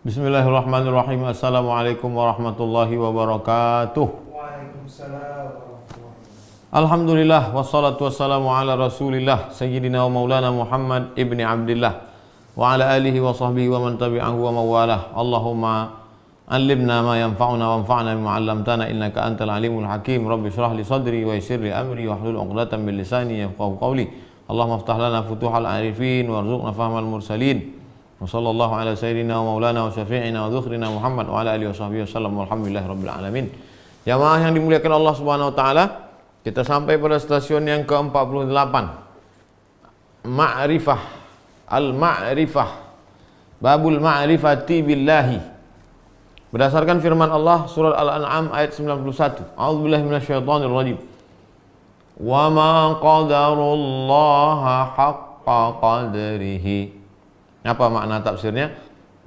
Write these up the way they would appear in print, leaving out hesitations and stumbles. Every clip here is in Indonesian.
Bismillahirrahmanirrahim. Assalamualaikum warahmatullahi wabarakatuh. Waalaikumsalam warahmatullahi wabarakatuh. Alhamdulillah wassalatu wassalamu ala Rasulillah Sayyidina wa Maulana Muhammad ibni Abdillah wa ala alihi wa sahbihi wa man tabi'ahu wa mawalah. Allahumma allimna ma yanfa'una wa anfa'na bima 'allamtana innaka antal alimul hakim. Rabbi shrah li sadri wa yassir li amri wahlul 'uqdatam min lisani yafqahu qawli. Allahumma iftah lana futuhal arifin warzuqna fahmal mursalin. Wa sallallahu ala sayyidina wa maulana wa syafi'ina wa dhukhrina Muhammad wa ala alihi wa sahbihi wasallam walhamdulillahi rabbil alamin. Jamaah yang dimuliakan Allah Subhanahu wa taala, kita sampai pada stasiun yang ke-48. Ma'rifah, al-ma'rifah, babul ma'rifati billahi. Berdasarkan firman Allah surah Al-An'am ayat 91. A'udzubillahi minasyaitonir rajim. Wa ma qadarullaha haqqa qadrihi. Apa makna tafsirnya?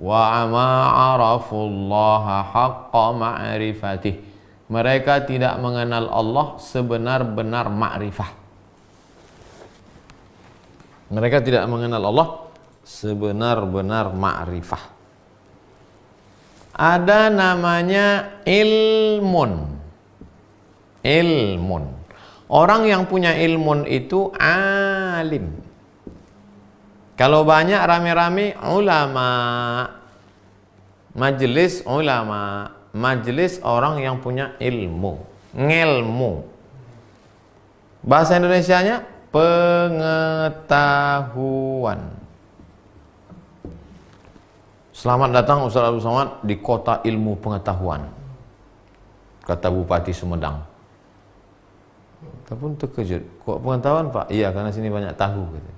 Wa ma arafullaha haqqa ma'rifatih. Mereka tidak mengenal Allah sebenar-benar ma'rifah. Mereka tidak mengenal Allah sebenar-benar ma'rifah. Ada namanya ilmun. Ilmun. Orang yang punya ilmun itu alim. Kalau banyak rame-rame ulama, majelis ulama, majelis orang yang punya ilmu, ngelmu. Bahasa Indonesianya pengetahuan. Selamat datang Ustaz Abdul Somad di kota ilmu pengetahuan, kata Bupati Sumedang. Kita pun terkejut. Kok pengetahuan Pak? Iya, karena sini banyak tahu gitu.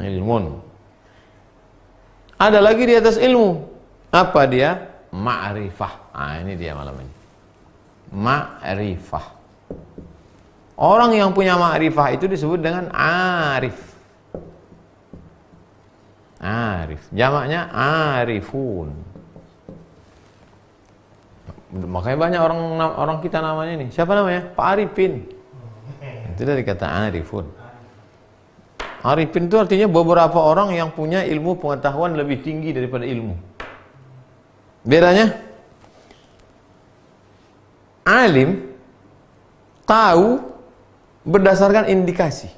Ilmun. Ada lagi di atas ilmu. Apa dia? Ma'rifah. Ini dia malam ini. Ma'rifah. Orang yang punya ma'rifah itu disebut dengan arif. Arif. Jamaknya arifun. Makanya banyak orang kita namanya ini. Siapa namanya? Pak Arifin. Itu dari kata arifun. Arifin itu artinya beberapa orang yang punya ilmu pengetahuan lebih tinggi daripada ilmu. Bedanya? Alim tahu berdasarkan indikasi.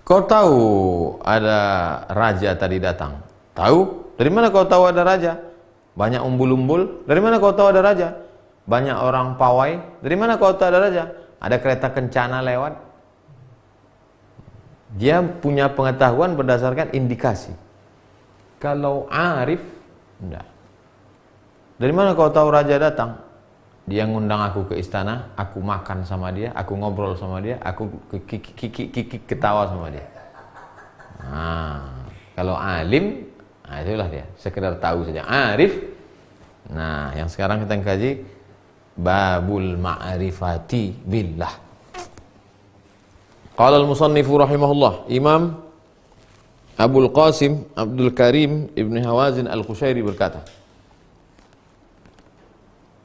Kau tahu ada raja tadi datang. Tahu? Dari mana kau tahu ada raja? Banyak umbul-umbul. Dari mana kau tahu ada raja? Banyak orang pawai. Dari mana kau tahu ada raja? Ada kereta kencana lewat. Dia punya pengetahuan berdasarkan indikasi. Kalau arif, enggak. Dari mana kau tahu raja datang? Dia ngundang aku ke istana, aku makan sama dia, aku ngobrol sama dia, aku ketawa sama dia. Nah, kalau alim, itulah dia, sekedar tahu saja. Arif, nah yang sekarang kita kaji babul ma'rifati billah. Qala al-musannifu rahimahullah, Imam Abul Qasim Abdul Karim Ibn Hawazin Al-Qushairi berkata,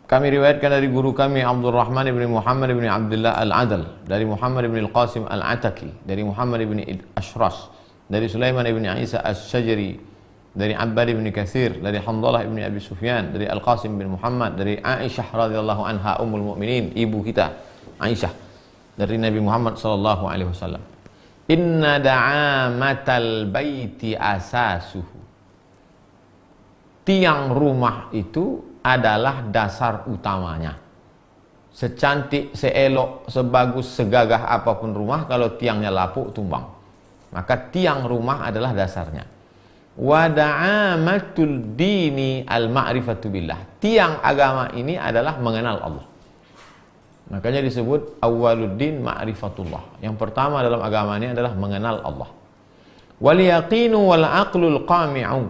kami riwayatkan dari guru kami Abdul Rahman ibn Muhammad ibn Abdullah Al-Adal, dari Muhammad ibn Al-Qasim Al-Ataki, dari Muhammad ibn Ashras, dari Sulaiman ibn Isa As-Shajari, dari Abbad ibn Katsir, dari Hamdalah ibn Abi Sufyan, dari Al-Qasim bin Muhammad, dari Aisyah radhiyallahu anha ummul mukminin, ibu kita Aisyah, dari Nabi Muhammad sallallahu alaihi wasallam. Inna da'amatal baiti asasuhu. Tiang rumah itu adalah dasar utamanya. Secantik, seelok, sebagus, segagah apapun rumah, kalau tiangnya lapuk, tumbang. Maka tiang rumah adalah dasarnya. Wa da'amatul dini al-ma'rifatu billah. Tiang agama ini adalah mengenal Allah. Makanya disebut awwaluddin ma'rifatullah. Yang pertama dalam agama ini adalah mengenal Allah. Wal yaqinu wal aqlul qami'u.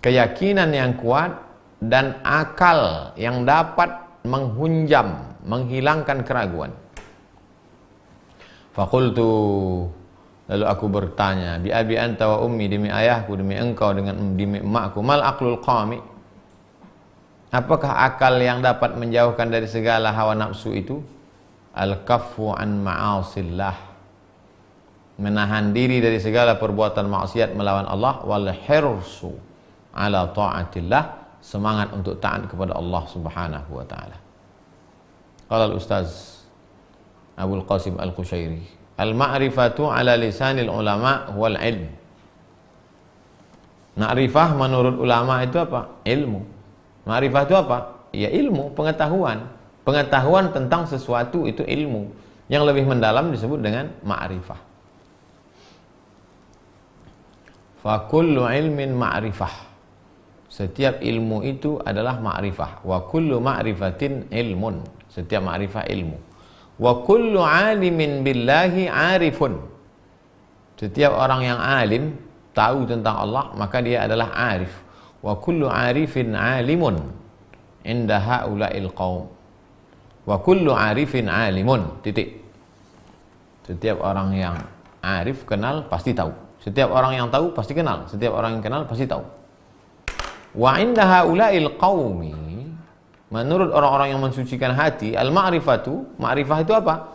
Keyakinan yang kuat dan akal yang dapat menghunjam, menghilangkan keraguan. Faqultu, lalu aku bertanya, bi abi anta wa ummi, demi ayahku, demi engkau, demi emakku, mal aqlul qami. Apakah akal yang dapat menjauhkan dari segala hawa nafsu itu? Al-kaffu an ma'asillah. menahan diri dari segala perbuatan maksiat melawan Allah, wal hirsu ala taatillah, semangat untuk taat kepada Allah Subhanahu wa taala. Qala al-Ustaz Abdul Qasim Al-Qushairi, al-ma'rifatu ala lisanil ulama wal ilm. Ma'rifah menurut ulama itu apa? Ilmu. Ma'rifah itu apa? Ya ilmu, pengetahuan. Pengetahuan tentang sesuatu itu ilmu. Yang lebih mendalam disebut dengan ma'rifah. Fa kullu ilmin ma'rifah. Setiap ilmu itu adalah ma'rifah. Wa kullu ma'rifatin ilmun. Setiap ma'rifah ilmu. Wa kullu alimin billahi arifun. Setiap orang yang alim, tahu tentang Allah, maka dia adalah arif. Wa kullu arifin alimun inda haula'il qaum. Wa kullu arifin alimun. Titik. Setiap orang yang arif, kenal, pasti tahu. Setiap orang yang tahu pasti kenal. Setiap orang yang kenal pasti tahu. Wa inda haula'il qaumi, menurut orang-orang yang mensucikan hati, al-ma'rifatu, ma'rifah itu apa?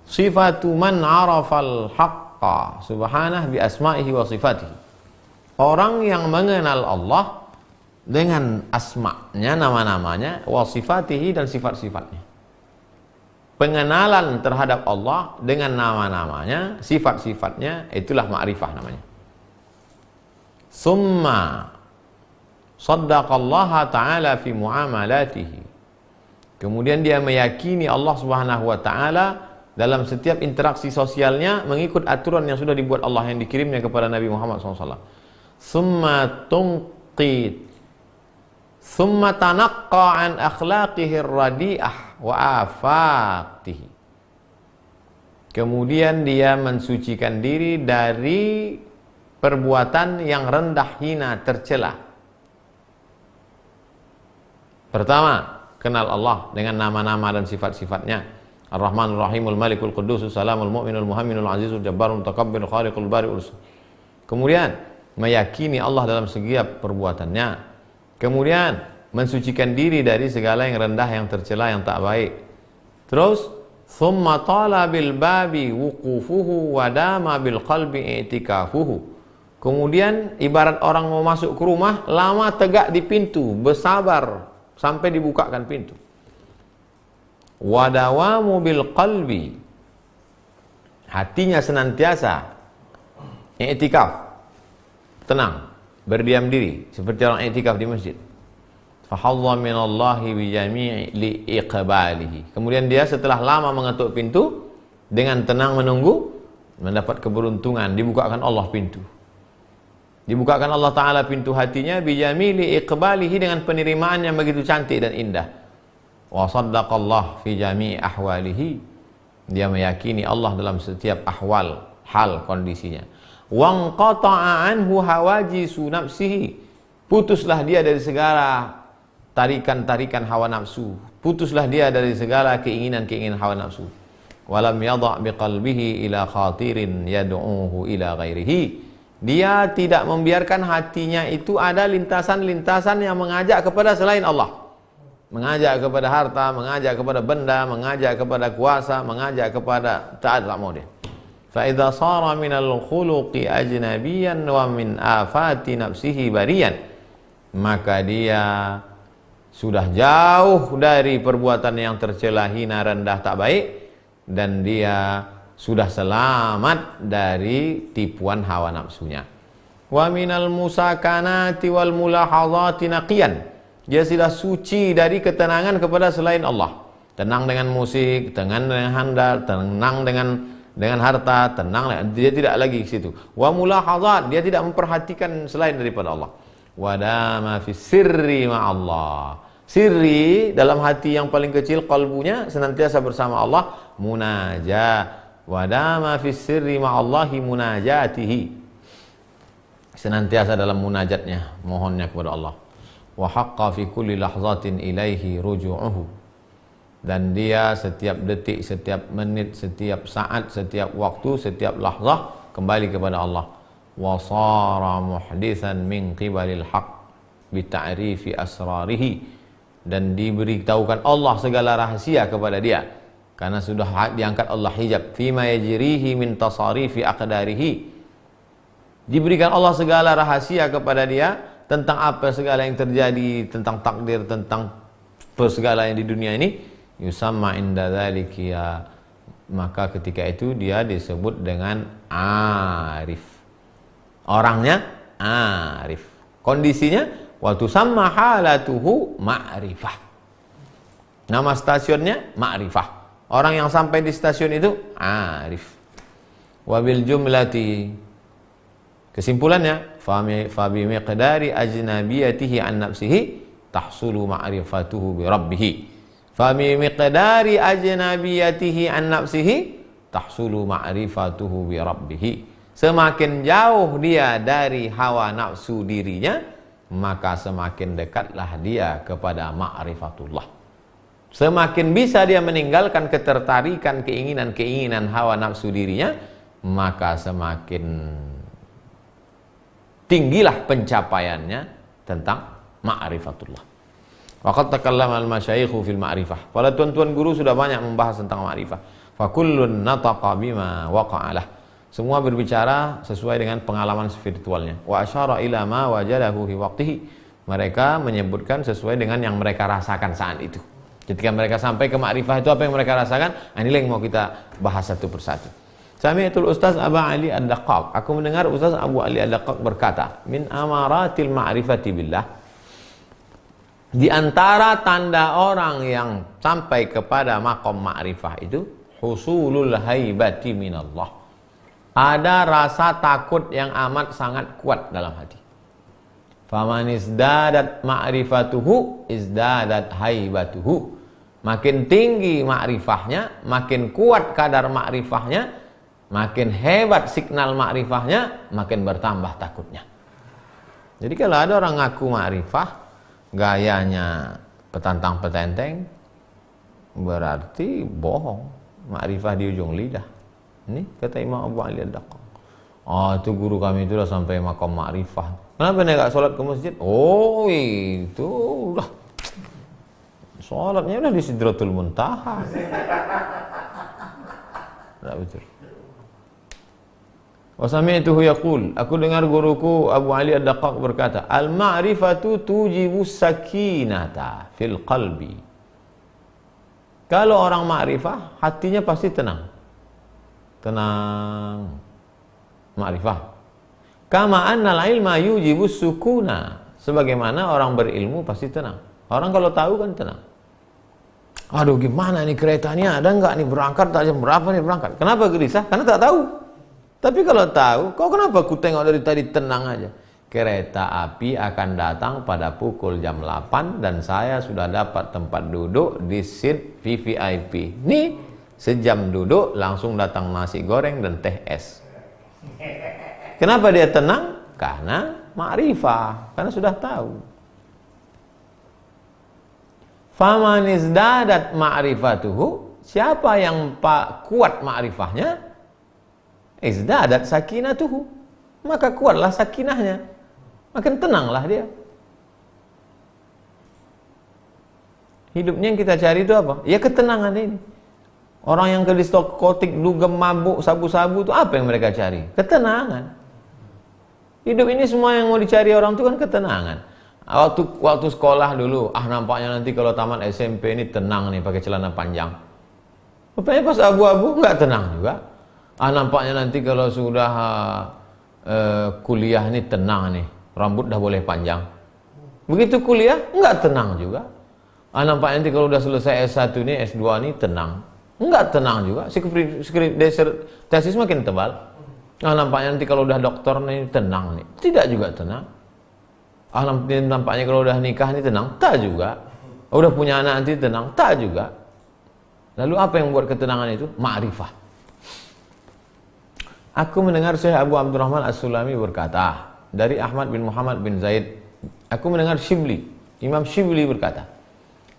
Sifatu man arafal haqqa subhanah bi asma'ihi wa sifatihi. Orang yang mengenal Allah dengan asma'nya, nama-namanya, wa sifatihi, dan sifat-sifatnya. Pengenalan terhadap Allah dengan nama-namanya, sifat-sifatnya, itulah ma'rifah namanya. Summa saddaqallaha ta'ala fi muamalatihi. Kemudian dia meyakini Allah Subhanahu wa taala dalam setiap interaksi sosialnya mengikut aturan yang sudah dibuat Allah, yang dikirimnya kepada Nabi Muhammad SAW. Summa tanaqqa an akhlaqihi radi'ah wa afatihi. Kemudian dia mensucikan diri dari perbuatan yang rendah, hina, tercela. Pertama, kenal Allah dengan nama-nama dan sifat-sifatnya. Ar-Rahmanur Rahimul Malikul Qudusus Salamul Mu'minul Muhamminul Azizul Jabbarul Mutakabbirul Khaliqul Bari'ul. Kemudian meyakini Allah dalam setiap perbuatannya. Kemudian mensucikan diri dari segala yang rendah, yang tercela, yang tak baik. Terus thumma tala bil babi wuqufuhu wa dama bil qalbi i'tikafuhu. Kemudian ibarat orang mau masuk ke rumah, lama tegak di pintu, bersabar sampai dibukakan pintu. Wadawamu bil qalbi, hatinya senantiasa i'tikaf, tenang, berdiam diri seperti orang i'tikaf di masjid. Fahadha minallahi bi jami'i li iqbalihi. Kemudian dia setelah lama mengetuk pintu, dengan tenang menunggu, mendapat keberuntungan, dibukakan Allah pintu. Dibukakan Allah Ta'ala pintu hatinya bijamili iqbalihi, dengan penerimaan yang begitu cantik dan indah. Wa saddaqallah fi jami'i ahwalihi, dia meyakini Allah dalam setiap ahwal, hal, kondisinya. Wanqata'a anhu hawajisu nafsihi, putuslah dia dari segala tarikan-tarikan hawa nafsu, putuslah dia dari segala keinginan-keinginan hawa nafsu. Walam yadha' biqalbihi ila khatirin yad'uhu ila ghairihi, dia tidak membiarkan hatinya itu ada lintasan-lintasan yang mengajak kepada selain Allah. Mengajak kepada harta, mengajak kepada benda, mengajak kepada kuasa, mengajak kepada tak mau dia. Fa idza sara minal khuluqi ajnabiyan wa min afati nafsihi bariyan, maka dia sudah jauh dari perbuatan yang tercela, hina, rendah, tak baik, dan dia sudah selamat dari tipuan hawa nafsunya. Wa minal musakanati wal mulahadhati naqiyan, dia sudah suci dari ketenangan kepada selain Allah. Tenang dengan musik, tenang dengan handal, tenang dengan harta, tenang, dia tidak lagi ke situ. Wa mulahadhat, dia tidak memperhatikan selain daripada Allah. Wa dama fi sirri ma'allah, sirri dalam hati yang paling kecil, qalbunya senantiasa bersama Allah, munajah. Wadama fi sirri ma'allahi munajatihi, senantiasa dalam munajatnya, mohonnya kepada Allah. Wa haqqa fi kulli lahzatin ilaihi ruju'uhu, dan dia setiap detik, setiap menit, setiap saat, setiap waktu, setiap lahzah kembali kepada Allah. Wa sara muhditsan min qibalil haqq bi ta'rifi asrarihi, dan diberitahukan Allah segala rahasia kepada dia karena sudah diangkat Allah hijab. Fima yajrihi min tasarifi aqdarihi, diberikan Allah segala rahasia kepada dia tentang apa segala yang terjadi, tentang takdir, tentang segala yang di dunia ini. Yusamma inda dzalika, maka ketika itu dia disebut dengan arif. Orangnya arif. Kondisinya waktu sama halatuhu ma'rifah. Nama stasiunnya ma'rifah. Orang yang sampai di stasiun itu arif. Wabil jumlati, kesimpulannya, fabi miqdari ajnabiyatihi an nafsihi tahsulu ma'rifatuhu bi rabbih. Fabi miqdari ajnabiyatihi an nafsihi tahsulu ma'rifatuhu bi rabbih. Semakin jauh dia dari hawa nafsu dirinya, maka semakin dekatlah dia kepada ma'rifatullah. Semakin bisa dia meninggalkan ketertarikan, keinginan-keinginan hawa nafsu dirinya, maka semakin tinggilah pencapaiannya tentang ma'rifatullah. Waqad takallama al-masyayikhu fil ma'rifah. Para tuan-tuan guru sudah banyak membahas tentang ma'rifah. Fa kullun nataqa bima waqa'alah. Semua berbicara sesuai dengan pengalaman spiritualnya. Wa asyara ila ma wajadahu fi waqtihi. Mereka menyebutkan sesuai dengan yang mereka rasakan saat itu. Ketika mereka sampai ke ma'rifah itu apa yang mereka rasakan? Inilah yang mau kita bahas satu persatu. Sami'atul Ustaz Abu Ali Ad-Daqqaq. Aku mendengar Ustaz Abu Ali Ad-Daqqaq berkata, min amaratil ma'rifati billah. Di antara tanda orang yang sampai kepada maqam ma'rifah itu, husulul haibati minallah. Ada rasa takut yang amat sangat kuat dalam hati. Faman izdadat ma'rifatuhu izdadat haibatuhu. Makin tinggi ma'rifahnya, makin kuat kadar ma'rifahnya, makin hebat signal ma'rifahnya, makin bertambah takutnya. Jadi kalau ada orang ngaku ma'rifah, gayanya petantang-petenteng, berarti bohong. Ma'rifah di ujung lidah. Ini kata Imam Abu Ali Ad-Daqqaq. Itu guru kami itu sudah sampai makam ma'rifah. Kenapa dia gak sholat ke masjid? Oh, itu udah sholatnya udah di Sidratul Muntaha. Tidak betul. Wasami'tuhu yaqul, aku dengar guruku Abu Ali Ad-Daqqaq berkata, al-ma'rifatu tujibu sakinata fil qalbi. Kalau orang ma'rifah, hatinya pasti tenang. Tenang. Ma'rifah. Kama annal ilma yujibu sukuna. Sebagaimana orang berilmu pasti tenang. Orang kalau tahu kan tenang. Aduh, gimana nih keretanya, ada nggak nih berangkat, tak jam berapa nih berangkat? Kenapa gelisah? Karena tak tahu. Tapi kalau tahu, kau kenapa ku tengok dari tadi tenang aja? Kereta api akan datang pada pukul jam 8 dan saya sudah dapat tempat duduk di seat VVIP. Nih, sejam duduk langsung datang nasi goreng dan teh es. Kenapa dia tenang? Karena ma'rifah, karena sudah tahu. Faman izdadat ma'rifatuhu, siapa yang kuat ma'rifahnya, izdadat sakinatuhu, maka kuatlah sakinahnya, makin tenanglah dia. Hidupnya yang kita cari itu apa? Ya ketenangan ini. Orang yang ke diskotik, dugem, mabuk, sabu-sabu itu apa yang mereka cari? Ketenangan. Hidup ini semua yang mau dicari orang itu kan ketenangan. Waktu sekolah dulu, nampaknya nanti kalau tamat SMP ini tenang nih pakai celana panjang. Rupanya pas abu-abu nggak tenang juga. Nampaknya nanti kalau sudah kuliah ini tenang nih, rambut dah boleh panjang. Begitu kuliah nggak tenang juga. Nampaknya nanti kalau udah selesai S1 nih, S2 nih tenang. Nggak tenang juga. Skrip tesis makin tebal. Nampaknya nanti kalau udah dokter nih tenang nih. Tidak juga tenang. Nampaknya kalau udah nikah nih tenang. Tak juga. Udah punya anak nanti tenang. Tak juga. Lalu apa yang membuat ketenangan itu? Ma'rifah. Aku mendengar Syekh Abu Abdurrahman As-Sulami berkata, dari Ahmad bin Muhammad bin Zaid, aku mendengar Shibli, Imam Shibli berkata,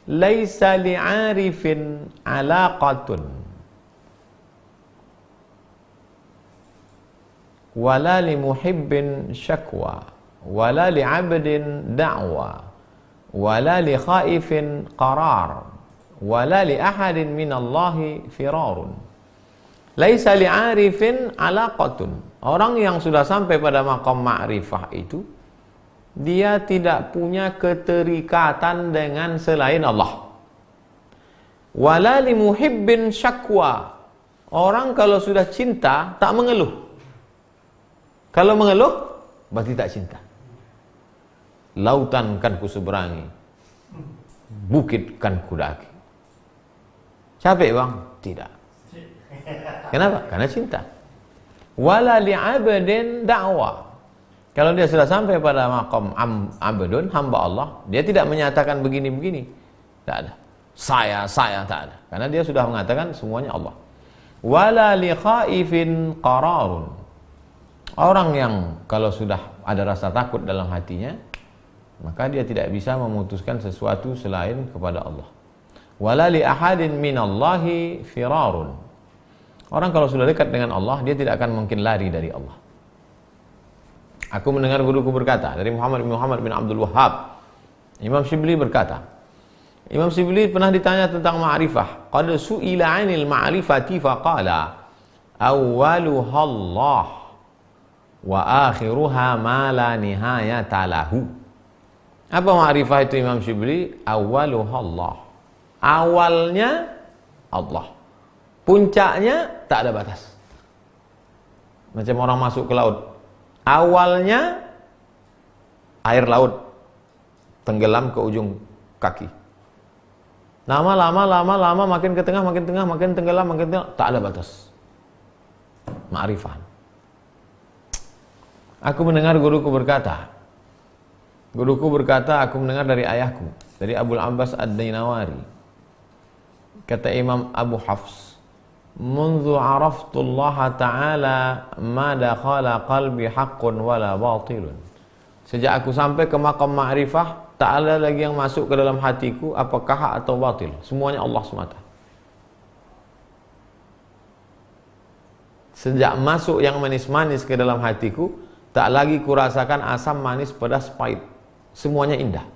laisa li'arifin alaqatun wala li muhibbin syakwa wala li 'abdin da'wa wala li khaifin qarar wala li ahadin minallahi firarun. Laisa li'arifin alaqatun. Orang yang sudah sampai pada maqam ma'rifah itu, dia tidak punya keterikatan dengan selain Allah. Wala li muhibbin syakwa. Orang kalau sudah cinta tak mengeluh. Kalau mengeluh berarti tak cinta. Lautan kan ku seberangi, bukit kan ku daki. Capek bang? Tidak. Kenapa? Karena cinta. Wala li'abdin da'wa. Kalau dia sudah sampai pada maqam abdun, hamba Allah, dia tidak menyatakan begini-begini. Tak ada. Saya tak ada. Karena dia sudah mengatakan semuanya Allah. Wala li khaifin qararun. Orang yang kalau sudah ada rasa takut dalam hatinya, maka dia tidak bisa memutuskan sesuatu selain kepada Allah. Wala li ahadin minallahi firarun. Orang kalau sudah dekat dengan Allah, dia tidak akan mungkin lari dari Allah. Aku mendengar guruku berkata, dari Muhammad bin Abdul Wahhab, Imam Shibli berkata, Imam Shibli pernah ditanya tentang ma'rifah. Qad su'ila 'anil ma'rifati faqala awwaluha Allah wa akhiruha ma la nihayata lahu. Apa ma'rifah itu Imam Shibli? Awwaluha Allah. Awalnya Allah. Puncaknya tak ada batas. Macam orang masuk ke laut. Awalnya air laut tenggelam ke ujung kaki. Lama makin ke tengah, makin tenggelam, tak ada batas. Ma'rifah. Aku mendengar guruku berkata, aku mendengar dari ayahku, dari Abul Abbas Ad-Dainawari. Kata Imam Abu Hafs, "Mundu araftullah ta'ala ma dakhala qalbi haqqun wala batilun." Sejak aku sampai ke maqam ma'rifah, tak ada lagi yang masuk ke dalam hatiku apakah hak atau batil. Semuanya Allah semata. Sejak masuk yang manis-manis ke dalam hatiku, tak lagi kurasakan asam, manis, pedas, pahit. Semuanya indah.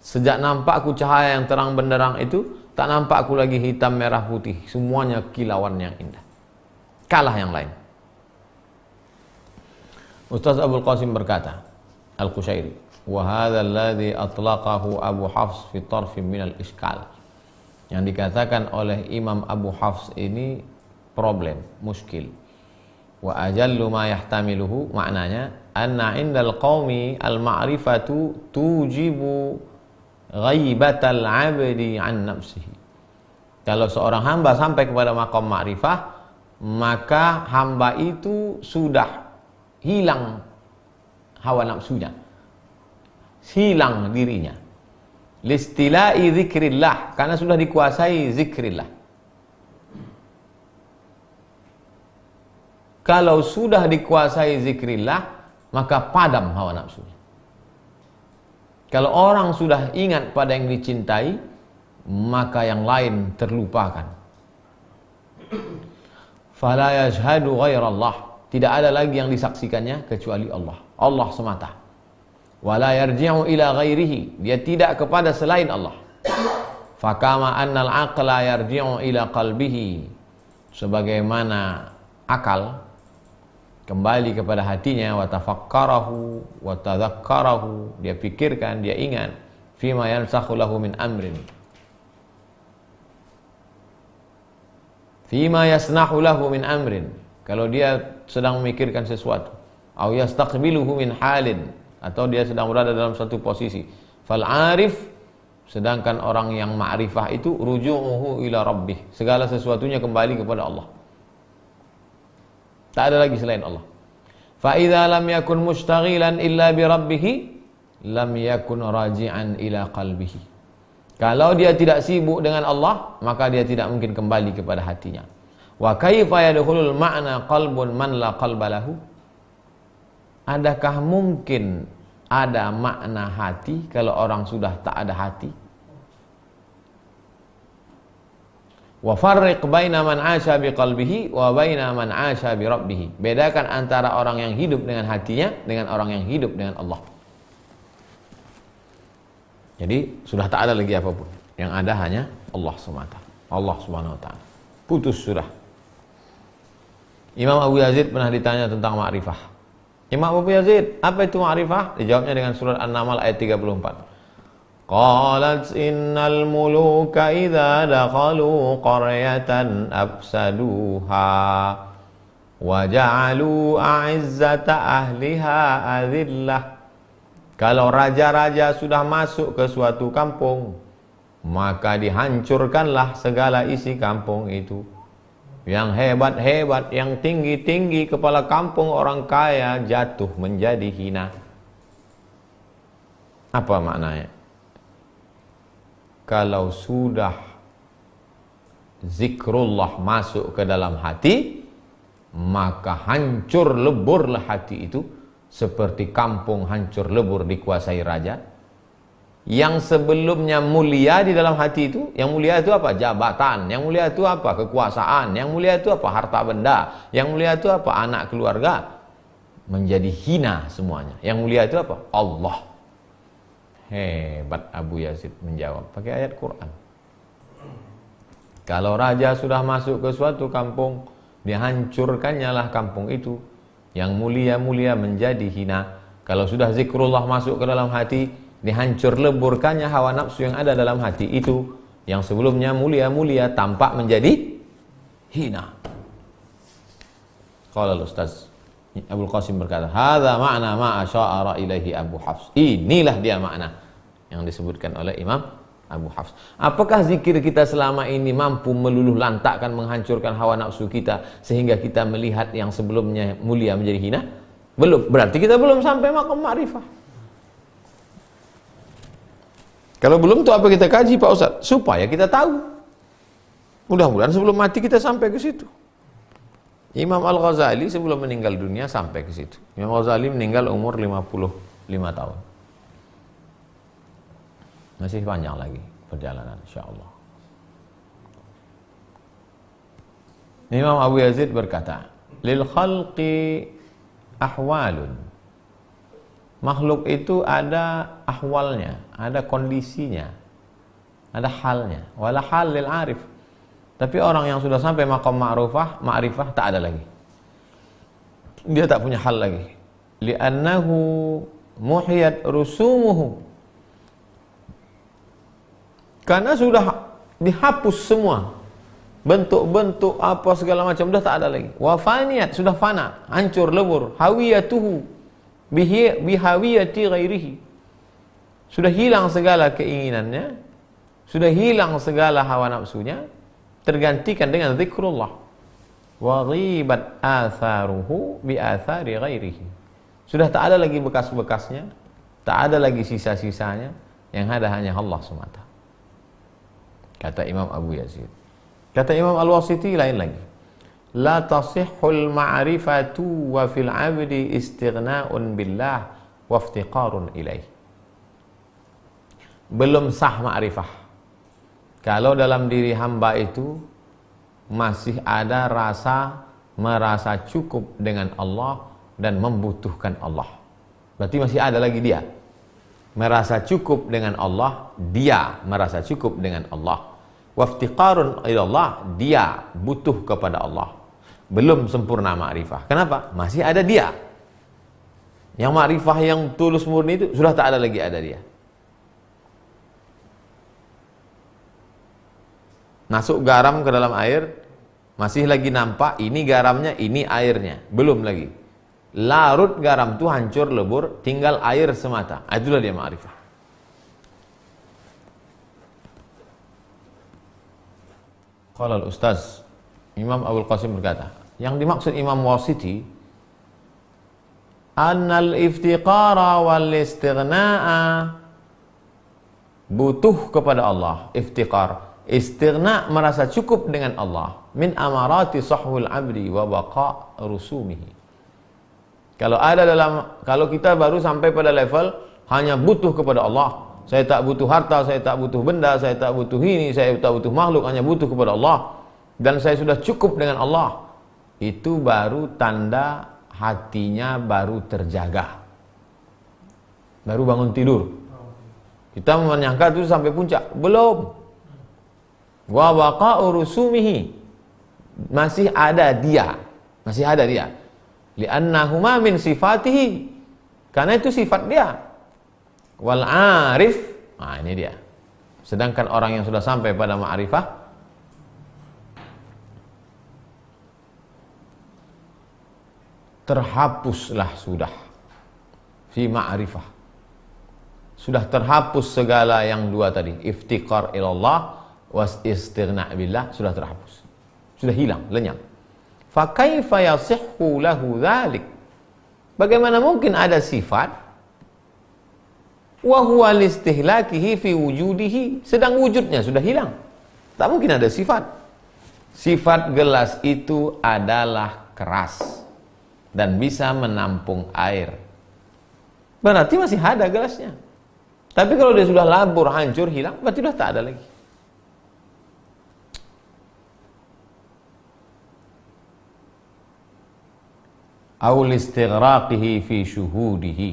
Sejak nampak aku cahaya yang terang benderang itu, tak nampak aku lagi hitam, merah, putih. Semuanya kilauan yang indah. Kalah yang lain. Ustaz Abdul Qasim berkata, Al-Qushairi, wa hadha alladhi atlaqahu Abu Hafs fi tarfin min al-iskal. Yang dikatakan oleh Imam Abu Hafs ini problem, muskil. Wa ajallu ma yahtamiluhu, maknanya anna indal qaumi al-ma'rifatu tujibu ghaibatal 'abdi an nafsihi. Kalau seorang hamba sampai kepada maqam ma'rifah, maka hamba itu sudah hilang hawa nafsunya, hilang dirinya. Listila'i zikrillah, karena sudah dikuasai zikrillah. Kalau sudah dikuasai zikrillah, maka padam hawa nafsunya. Kalau orang sudah ingat pada yang dicintai, maka yang lain terlupakan. Fala yashhadu ghairallah, tidak ada lagi yang disaksikannya kecuali Allah. Allah semata. Wala yarji'u ila ghairihi, dia tidak kepada selain Allah. Fakama annal aqla yarji'u ila qalbihi, sebagaimana akal kembali kepada hatinya, wa tafakkarahu wa tadzakkarahu, dia pikirkan, dia ingat, fima yansakhu lahu min amrin, fima yasnahu lahu min amrin, kalau dia sedang memikirkan sesuatu, au yastaqbiluhu min halin, atau dia sedang berada dalam satu posisi. Fal arif, sedangkan orang yang ma'rifah itu ruju'uhu ila rabbih, segala sesuatunya kembali kepada Allah. Tak ada lagi selain Allah. Fa idza lam yakun mushtaghilan illa bi rabbih, lam yakun raji'an ila qalbihi. Kalau dia tidak sibuk dengan Allah, maka dia tidak mungkin kembali kepada hatinya. Wa kaifa yadkhulul ma'na qalbun man la qalba lahu? Adakah mungkin ada makna hati kalau orang sudah tak ada hati? Wa farriq baina man 'asha biqalbihi wa baina man 'asha bi rabbih. Bedakan antara orang yang hidup dengan hatinya dengan orang yang hidup dengan Allah. Jadi sudah tak ada lagi apapun. Yang ada hanya Allah semata. Allah Subhanahu wa taala. Putus sudah. Imam Abu Yazid pernah ditanya tentang ma'rifah. Imam Abu Yazid, apa itu ma'rifah? Dijawabnya dengan surat An-Naml ayat 34. Qalat innal muluka idza dakhalu qaryatan afsaduha wa ja'alu a'izzata ahliha adillah. Kalau raja-raja sudah masuk ke suatu kampung, maka dihancurkanlah segala isi kampung itu. Yang hebat-hebat, yang tinggi-tinggi kepala kampung orang kaya jatuh menjadi hina. Apa maknanya? Kalau sudah zikrullah masuk ke dalam hati, maka hancur leburlah hati itu, seperti kampung hancur lebur dikuasai raja. Yang sebelumnya mulia di dalam hati itu, yang mulia itu apa? Jabatan. Yang mulia itu apa? Kekuasaan. Yang mulia itu apa? Harta benda. Yang mulia itu apa? Anak keluarga. Menjadi hina semuanya. Yang mulia itu apa? Allah. Hebat Abu Yazid menjawab pakai ayat Quran. Kalau raja sudah masuk ke suatu kampung, dihancurkannya lah kampung itu. Yang mulia-mulia menjadi hina. Kalau sudah zikrullah masuk ke dalam hati, dihancur leburkannya hawa nafsu yang ada dalam hati itu. Yang sebelumnya mulia-mulia tampak menjadi hina. Qala al-Ustaz Abdul Qasim berkata, hadza ma'na ma asyara ilaihi Abu Hafs. Inilah dia makna yang disebutkan oleh Imam Abu Hafs. Apakah zikir kita selama ini mampu meluluh lantakkan, menghancurkan hawa nafsu kita sehingga kita melihat yang sebelumnya mulia menjadi hina? Belum. Berarti kita belum sampai maqam ma'rifah. Kalau belum tuh apa kita kaji Pak Ustaz? Supaya kita tahu. Mudah-mudahan sebelum mati kita sampai ke situ. Imam Al-Ghazali sebelum meninggal dunia sampai ke situ. Imam Al-Ghazali meninggal umur 55 tahun. Masih panjang lagi perjalanan insyaallah. Imam Abu Yazid berkata, lil khalqi ahwalun. Makhluk itu ada ahwalnya, ada kondisinya, ada halnya. Wala hal lil arif. Tapi orang yang sudah sampai maqam ma'rifah tak ada lagi. Dia tak punya hal lagi. Li'annahu muhiyat rusumuhu. Karena sudah dihapus semua. Bentuk-bentuk apa segala macam sudah tak ada lagi. Wa faniyat, sudah fana, hancur lebur. Hawiyatuhu bihawiyati ghairihi. Sudah hilang segala keinginannya, sudah hilang segala hawa nafsunya, tergantikan dengan zikrullah. Wa ghibat atharuhu bi athari ghairihi. Sudah tak ada lagi bekas-bekasnya, tak ada lagi sisa-sisanya, yang ada hanya Allah semata. Kata Imam Abu Yazid. Kata Imam Al-Wasiti lain lagi. La tasihhul ma'rifatu wa fil 'abdi istighna'un billah wa iftiqarun ilaih. Belum sah ma'rifah kalau dalam diri hamba itu masih ada merasa cukup dengan Allah dan membutuhkan Allah. Berarti masih ada lagi dia merasa cukup dengan Allah, dia merasa cukup dengan Allah. Waftiqarun ilallah, dia butuh kepada Allah. Belum sempurna ma'rifah. Kenapa? Masih ada dia. Yang ma'rifah yang tulus murni itu sudah tak ada lagi ada dia. Masuk garam ke dalam air, masih lagi nampak ini garamnya, ini airnya. Belum lagi. Larut garam itu hancur lebur, tinggal air semata. Itulah dia ma'rifah. Qala al-Ustaz Imam Abdul Qasim berkata, yang dimaksud Imam Wasiti, annal iftiqara wal istighna'a, butuh kepada Allah, iftiqar, istighna, merasa cukup dengan Allah, min amarati sahwil abdi wa baqa rusumihi. Kalau kita baru sampai pada level hanya butuh kepada Allah, saya tak butuh harta, saya tak butuh benda, saya tak butuh ini, saya tak butuh makhluk, hanya butuh kepada Allah, dan saya sudah cukup dengan Allah, itu baru tanda hatinya baru terjaga, baru bangun tidur. Kita menyangka itu sampai puncak. Belum. Wa baqa'u rusumihi. Masih ada dia. Masih ada dia. Li'annahuma min sifatihi. Karena itu sifat dia. Wal arif. Nah, ini dia. Sedangkan orang yang sudah sampai pada ma'rifah, terhapuslah sudah fi ma'rifah. Sudah terhapus segala yang dua tadi, iftiqar ilallah was istighna billah, sudah terhapus. Sudah hilang, lenyap. Fa kaifa yasihhu lahu dzalik? Bagaimana mungkin ada sifat wa huwa listihlakihi fi wujudihi, sedang wujudnya sudah hilang. Tak mungkin ada sifat. Sifat gelas itu adalah keras dan bisa menampung air. Berarti masih ada gelasnya. Tapi kalau dia sudah labur, hancur, hilang, berarti sudah tak ada lagi. Aul istighraqihi fi syuhudihi.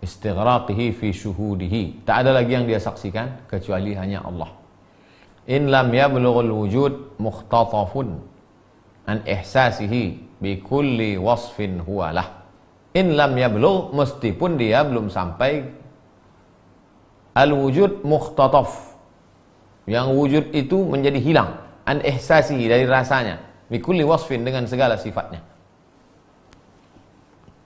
Istighraqihi fi syuhudihi. Tak ada lagi yang dia saksikan kecuali hanya Allah. In lam yablughul wujud mukhtatafun an ihsasihi bi kulli wasfin huwa lah. In lam yablugh, meskipun dia belum sampai al-wujud mukhtataf. Yang wujud itu menjadi hilang, an ihsasihi, dari rasanya, bi kulli wasfin, dengan segala sifatnya.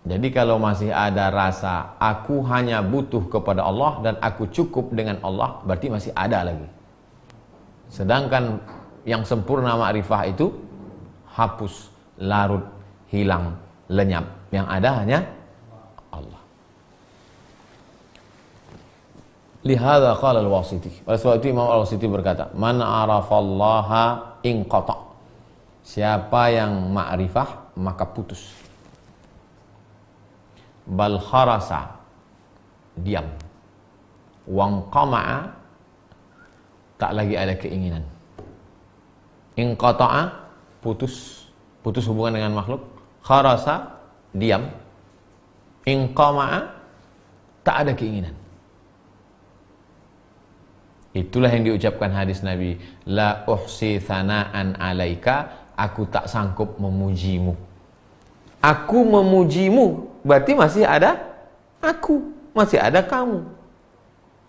Jadi kalau masih ada rasa aku hanya butuh kepada Allah dan aku cukup dengan Allah, berarti masih ada lagi. Sedangkan yang sempurna ma'rifah itu hapus, larut, hilang, lenyap. Yang ada hanya Allah. Lihadza qala al-Wasiti. Pada sebab itu Imam al-Wasiti berkata, man arafallaha inqata. Siapa yang ma'rifah maka putus. Bal kharasa, diam. Wangqama'a, tak lagi ada keinginan. Inqata'a, putus hubungan dengan makhluk. Kharasa, diam. Inqama'a, tak ada keinginan. Itulah yang diucapkan hadis Nabi, la uhsi thana'an alaika, aku tak sanggup memujimu. Aku memujimu, berarti masih ada aku, masih ada kamu.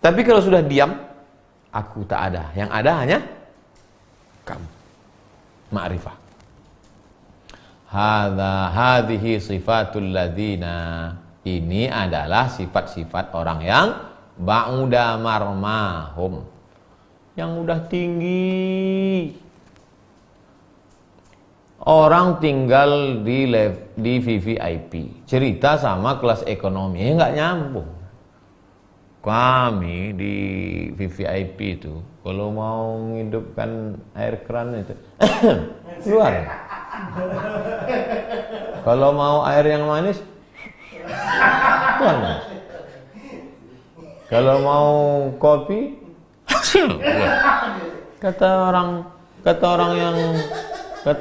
Tapi kalau sudah diam, aku tak ada. Yang ada hanya kamu. Ma'rifah. Hadhihi sifatul ladzina. Ini adalah sifat-sifat orang yang ba'uda marmahum, yang udah tinggi. Orang tinggal di VVIP, cerita sama kelas ekonomi, nggak nyambung. Kami di VVIP itu, kalau mau menghidupkan air keran itu, keluar. Kalau mau air yang manis, keluar. Kalau mau kopi, kata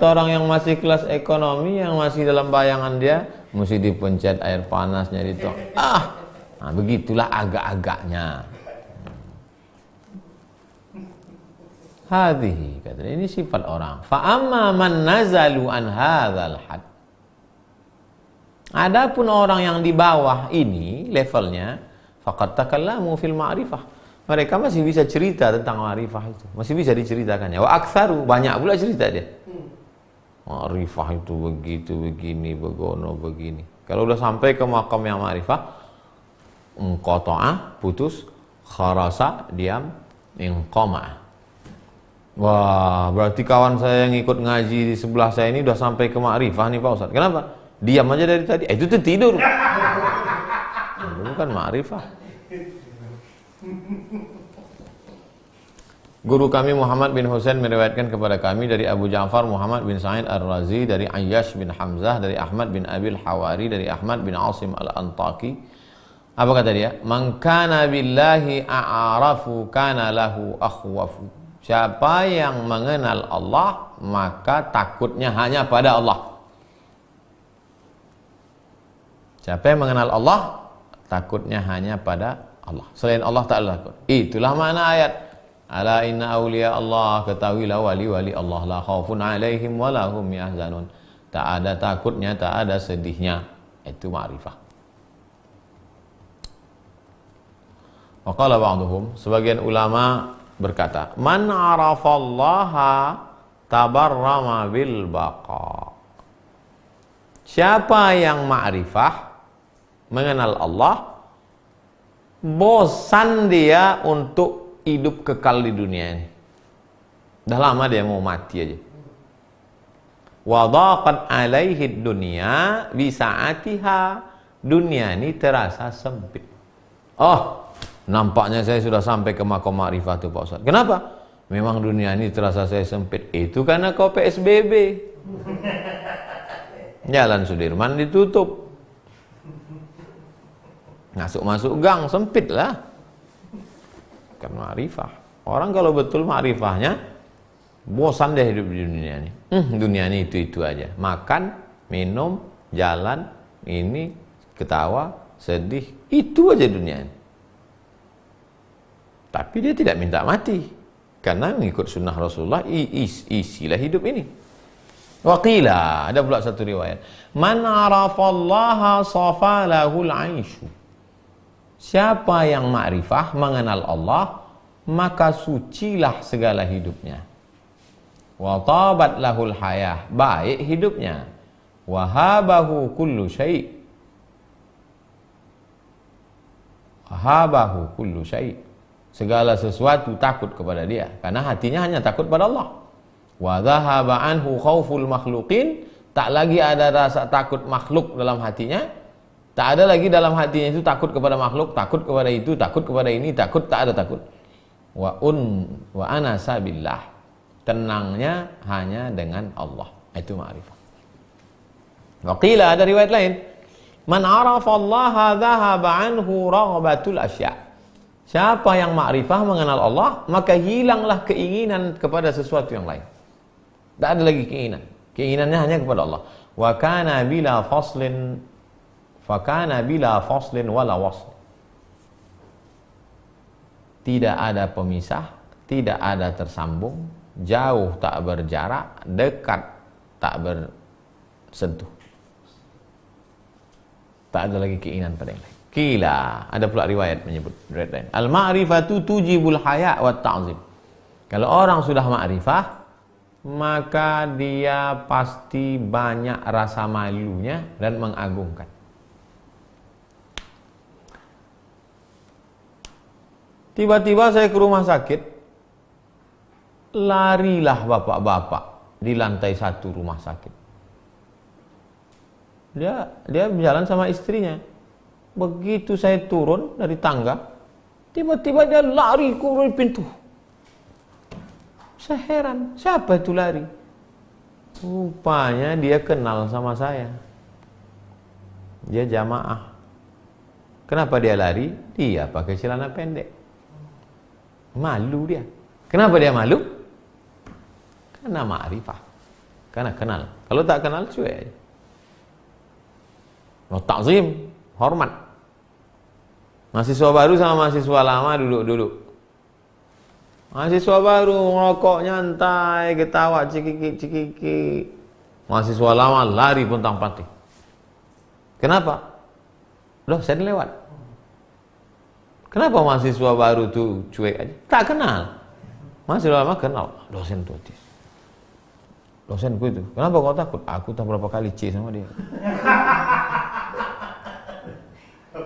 orang yang masih kelas ekonomi, yang masih dalam bayangan dia, mesti dipencet air panasnya ditong. Nah begitulah agak-agaknya. Hadhihi, kata ini sifat orang. Fa amma man nazalu an hadzal had. Adapun orang yang di bawah ini levelnya, faqad takallamu fil ma'rifah. Mereka masih bisa cerita tentang ma'rifah itu, masih bisa diceritakannya. Wa aktsaru, banyak pula cerita dia. Ma'rifah itu begitu, begini, begono, begini. Kalau udah sampai ke makam yang ma'rifah, inqata'ah, putus, kharasa, diam, inqama'ah. Wah, berarti kawan saya yang ikut ngaji di sebelah saya ini udah sampai ke ma'rifah nih Pak Ustaz. Kenapa? Diam aja dari tadi. Itu tuh tidur. Bukan ma'rifah. Guru kami Muhammad bin Husain meriwayatkan kepada kami dari Abu Ja'far Muhammad bin Sa'id Ar-Razi, dari Ayyash bin Hamzah, dari Ahmad bin Abil Hawari, dari Ahmad bin Asim Al-Antaki. Apa kata dia? Man kana billahi a'arafu kana lahu akhwafu. Siapa yang mengenal Allah, maka takutnya hanya pada Allah. Siapa yang mengenal Allah, takutnya hanya pada Allah. Selain Allah tak ada takut. Itulah makna ayat. Ala inna awliya Allah, ketahuilah wali-wali Allah la khaufun alaihim wa lahum yahzanun. Tak ada takutnya, tak ada sedihnya. Itu ma'rifah. Wa qala ba'duhum, sebagian ulama berkata, man arafallaha tabarrama bil baqa. Siapa yang ma'rifah, mengenal Allah, bosan dia untuk hidup kekal di dunia ini. Dah lama dia mau mati aja. Wa dhaqat alaihi dunya bi sa'atiha. Dunia ini terasa sempit. Oh, nampaknya saya sudah sampai ke makom ma'rifah tuh Pak Ustaz. Kenapa? Memang dunia ini terasa saya sempit. Itu karena kau PSBB. Jalan Sudirman ditutup. Masuk-masuk gang sempit lah. Karena ma'rifah. Orang kalau betul ma'rifahnya, bosan deh hidup di dunia ini. Dunia ini itu-itu aja. Makan, minum, jalan, ini, ketawa, sedih. Itu aja dunia ini. Tapi dia tidak minta mati. Karena mengikut sunnah Rasulullah, isilah hidup ini. Waqila, ada pula satu riwayat. Man arafallaha safalahul aishu. Siapa yang ma'rifah, mengenal Allah, maka sucilah segala hidupnya. Wa tabat lahul hayah, baik hidupnya. Wa habahu kullu syai'. Habahu kullu syai'. Segala sesuatu takut kepada dia, karena hatinya hanya takut pada Allah. Wa dhahaba anhu khauful makhluqin, tak lagi ada rasa takut makhluk dalam hatinya. Tak ada lagi dalam hatinya itu takut kepada makhluk, takut kepada itu, takut kepada ini, takut, tak ada takut. Wa anasa billah. Tenangnya hanya dengan Allah. Itu ma'rifah. Waqila, ada riwayat lain. Man arafa Allah dhahaba anhu raghabatul asya'. Siapa yang ma'rifah, mengenal Allah, maka hilanglah keinginan kepada sesuatu yang lain. Tak ada lagi keinginan. Keinginannya hanya kepada Allah. Wa kana bila faslin wala wasl. Tidak ada pemisah, tidak ada tersambung, jauh tak berjarak, dekat tak bersentuh. Tak ada lagi keinginan pada yang lain. Kila, ada pula riwayat menyebut riwayat lain. Al-ma'rifatu tujibul haya' wa ta'zim. Kalau orang sudah ma'rifah, maka dia pasti banyak rasa malunya dan mengagungkan. Tiba-tiba saya ke rumah sakit, larilah bapak-bapak di lantai 1 rumah sakit. Dia berjalan sama istrinya. Begitu saya turun dari tangga, tiba-tiba dia lari ke pintu. Saya heran, siapa itu lari? Rupanya dia kenal sama saya. Dia jamaah. Kenapa dia lari? Dia pakai celana pendek. Malu dia. Kenapa dia malu? Karena ma'rifah. Karena kenal. Kalau tak kenal, cuek aja. Mau ta'zim, hormat. Mahasiswa baru sama mahasiswa lama duduk-duduk. Mahasiswa baru ngerokok nyantai, ketawa cikiki-cikiki. Mahasiswa lama lari pontang-panting. Kenapa? Loh, saya lewat. Kenapa mahasiswa baru tuh cuek aja? Tak kenal. Mahasiswa lama kenal. Dosen tuh. Dosenku itu. Kenapa kau takut? Aku tak berapa kali C sama dia.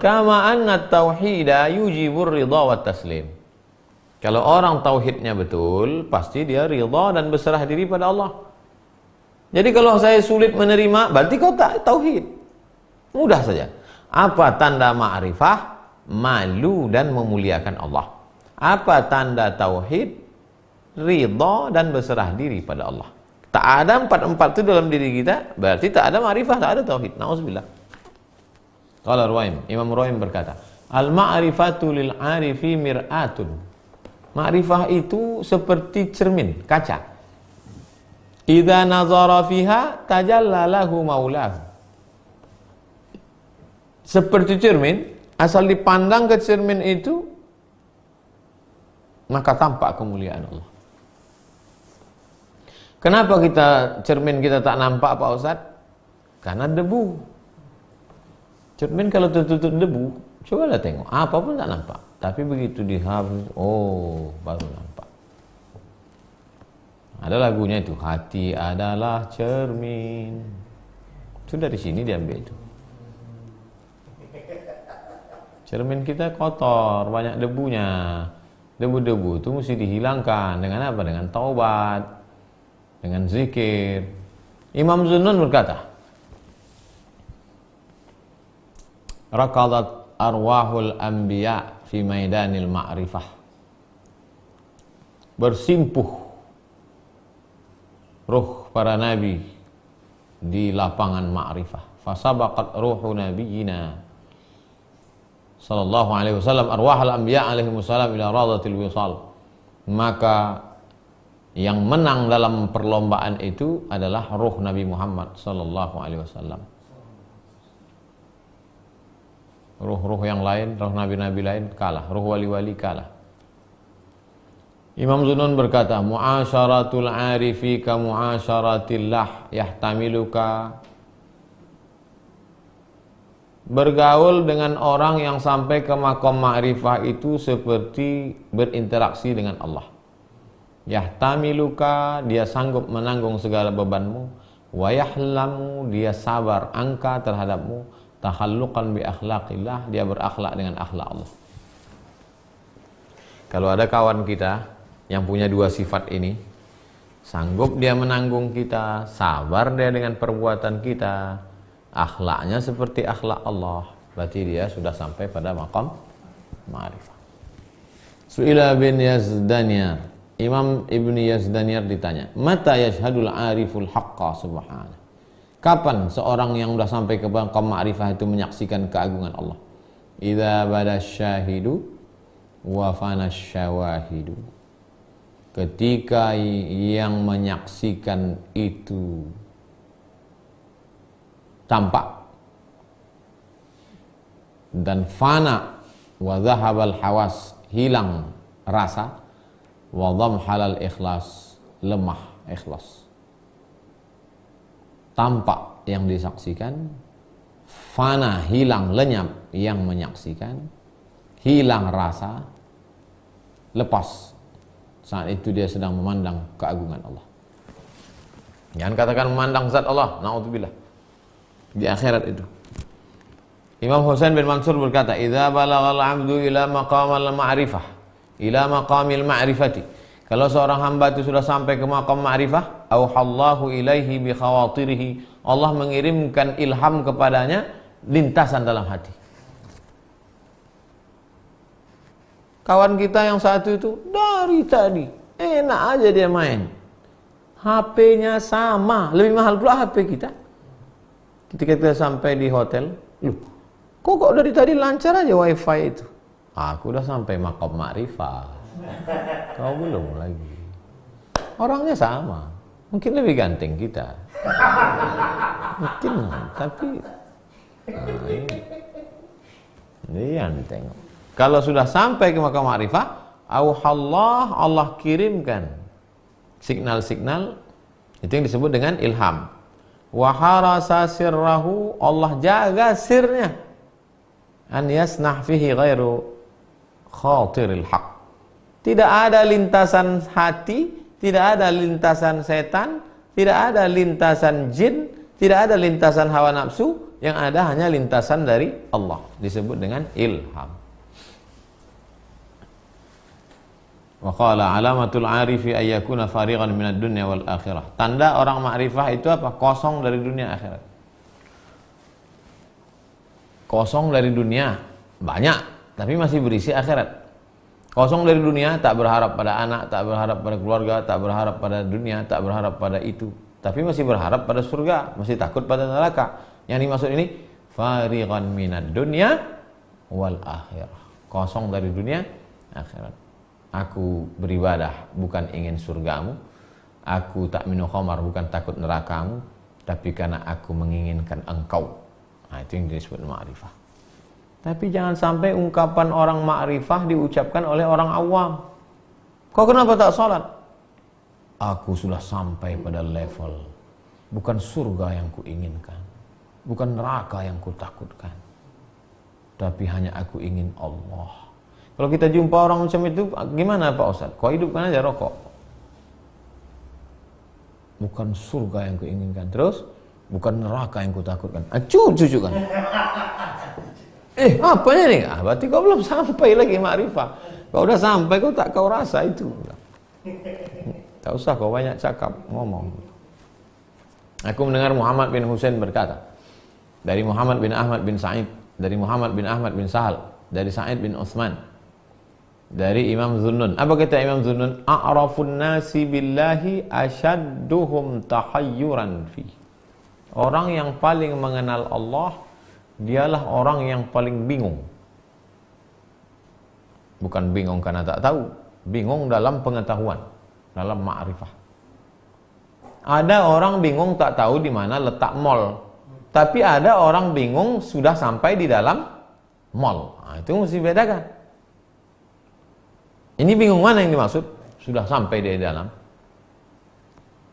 Kama anna tauhida yujibur ridha wa taslim. Kalau orang tauhidnya betul, pasti dia ridha dan berserah diri pada Allah. Jadi kalau saya sulit menerima, berarti kau tak tauhid. Mudah saja. Apa tanda ma'rifah? Malu dan memuliakan Allah. Apa tanda tauhid? Ridha dan berserah diri pada Allah. Tak ada empat-empat itu dalam diri kita, berarti tak ada ma'rifah, tak ada tauhid. Na'udzubillah. Qala Ruwaim, Imam Ruwaim berkata, al-ma'rifatu lil 'arifi mir'atun. Ma'rifah itu seperti cermin, kaca. Idza nazara fiha tajalla lahu maulahu. Seperti cermin, asal dipandang ke cermin itu, maka tampak kemuliaan Allah. Kenapa cermin kita tak nampak Pak Ustadz? Karena debu. Cermin kalau tertutup debu, cobalah tengok, apa pun tak nampak. Tapi begitu dihapus, oh baru nampak. Ada lagunya itu, hati adalah cermin. Itu dari sini diambil itu. Cermin kita kotor, banyak debunya. Debu-debu itu mesti dihilangkan. Dengan apa? Dengan taubat, dengan zikir. Imam Zunnun berkata, raqadat arwahul anbiya fi maidanil ma'rifah. Bersimpuh ruh para nabi di lapangan ma'rifah. Fasabaqat ruhu nabiyina sallallahu alaihi wasallam arwahul anbiya alaihi wasallam ila radatil wisal. Maka yang menang dalam perlombaan itu adalah ruh Nabi Muhammad sallallahu alaihi wasallam. Ruh-ruh yang lain, ruh nabi-nabi lain kalah, ruh wali-wali kalah. Imam Zunnun berkata, mu'asyaratul arifi ka mu'asyaratillah yahtamiluka. Bergaul dengan orang yang sampai ke maqam ma'rifah itu seperti berinteraksi dengan Allah. Yahtamiluka, dia sanggup menanggung segala bebanmu. Wa yahlamu, dia sabar angka terhadapmu. Takhalluqan bi akhlaqillah, dia berakhlak dengan akhlak Allah. Kalau ada kawan kita yang punya dua sifat ini, sanggup dia menanggung kita, sabar dia dengan perbuatan kita, akhlaknya seperti akhlak Allah, berarti dia sudah sampai pada maqam ma'rifah. Su'ila bin Yazdaniyar, Imam Ibni Yazdaniyar ditanya, mata yashhadul ariful haqqa subhanahu. Kapan seorang yang sudah sampai ke maqam ma'rifah itu menyaksikan keagungan Allah? Idza bada syahidu wa fana syawahidu. Ketika yang menyaksikan itu tampak dan fana wa dhahabal hawas, hilang rasa, wa dhamhalal ikhlas, lemah ikhlas. Tampak yang disaksikan, fana hilang lenyap yang menyaksikan, hilang rasa, lepas. Saat itu dia sedang memandang keagungan Allah. Jangan katakan memandang zat Allah, na'udzubillah. Di akhirat itu. Imam Husain bin Mansur berkata, idza balaghal 'abdu ila maqamal ma'rifah, ila maqamil ma'rifati. Kalau seorang hamba itu sudah sampai ke maqam ma'rifah, auhallahu ilaihi bi khawatirihi, Allah mengirimkan ilham kepadanya lintasan dalam hati. Kawan kita yang satu itu dari tadi enak aja dia main, HP-nya sama, lebih mahal pula HP kita. Ketika kita sampai di hotel, loh, kok dari tadi lancar aja wifi itu? Aku udah sampai maqam ma'rifah. Kau belum lagi. Orangnya sama, mungkin lebih ganteng kita, mungkin, tapi ini ganteng. Kalau sudah sampai ke maqam ma'rifah, Allah kirimkan signal-signal, itu yang disebut dengan ilham. Wa harasa sirrahu, Allah jaga sirnya, an yasnah fihi ghairu khatiril haq. Tidak ada lintasan hati, tidak ada lintasan setan, tidak ada lintasan jin, tidak ada lintasan hawa nafsu, yang ada hanya lintasan dari Allah, disebut dengan ilham. Wa qala alamatul arifi ayyakuna farighan minad dunya wal akhirah. Tanda orang ma'rifah itu apa? Kosong dari dunia akhirat. Kosong dari dunia banyak, tapi masih berisi akhirat. Kosong dari dunia, tak berharap pada anak, tak berharap pada keluarga, tak berharap pada dunia, tak berharap pada itu, tapi masih berharap pada surga, masih takut pada neraka. Yang dimaksud ini farighan minad dunya wal akhirah. Kosong dari dunia, akhirat. Aku beribadah bukan ingin surgamu, aku tak minum khamar bukan takut nerakamu, tapi karena aku menginginkan engkau. Nah, itu yang disebut ma'rifah. Tapi jangan sampai ungkapan orang ma'rifah diucapkan oleh orang awam. Kau kenapa tak sholat? Aku sudah sampai pada level bukan surga yang kuinginkan, bukan neraka yang kutakutkan, tapi hanya aku ingin Allah. Kalau kita jumpa orang macam itu, gimana Pak Ustaz? Kau hidupkan aja rokok. Bukan surga yang kuinginkan, terus bukan neraka yang kutakutkan. Cucu kan? Apanya nih? Berarti kau belum sampai lagi ma'rifah. Kau udah sampai, kau rasa itu. Tak usah kau banyak cakap, ngomong. Aku mendengar Muhammad bin Husain berkata, dari Muhammad bin Ahmad bin Sa'id, dari Muhammad bin Ahmad bin Sahal, dari Sa'id bin Utsman, dari Imam Zunnun. Apa kata Imam Zunnun? A'rafun nasi billahi asyadduhum tahayyuran fi. Orang yang paling mengenal Allah, dialah orang yang paling bingung. Bukan bingung karena tak tahu, bingung dalam pengetahuan, dalam ma'rifah. Ada orang bingung tak tahu di mana letak mall, tapi ada orang bingung sudah sampai di dalam mall. Itu mesti bedakan. Ini bingung mana yang dimaksud? Sudah sampai di dalam.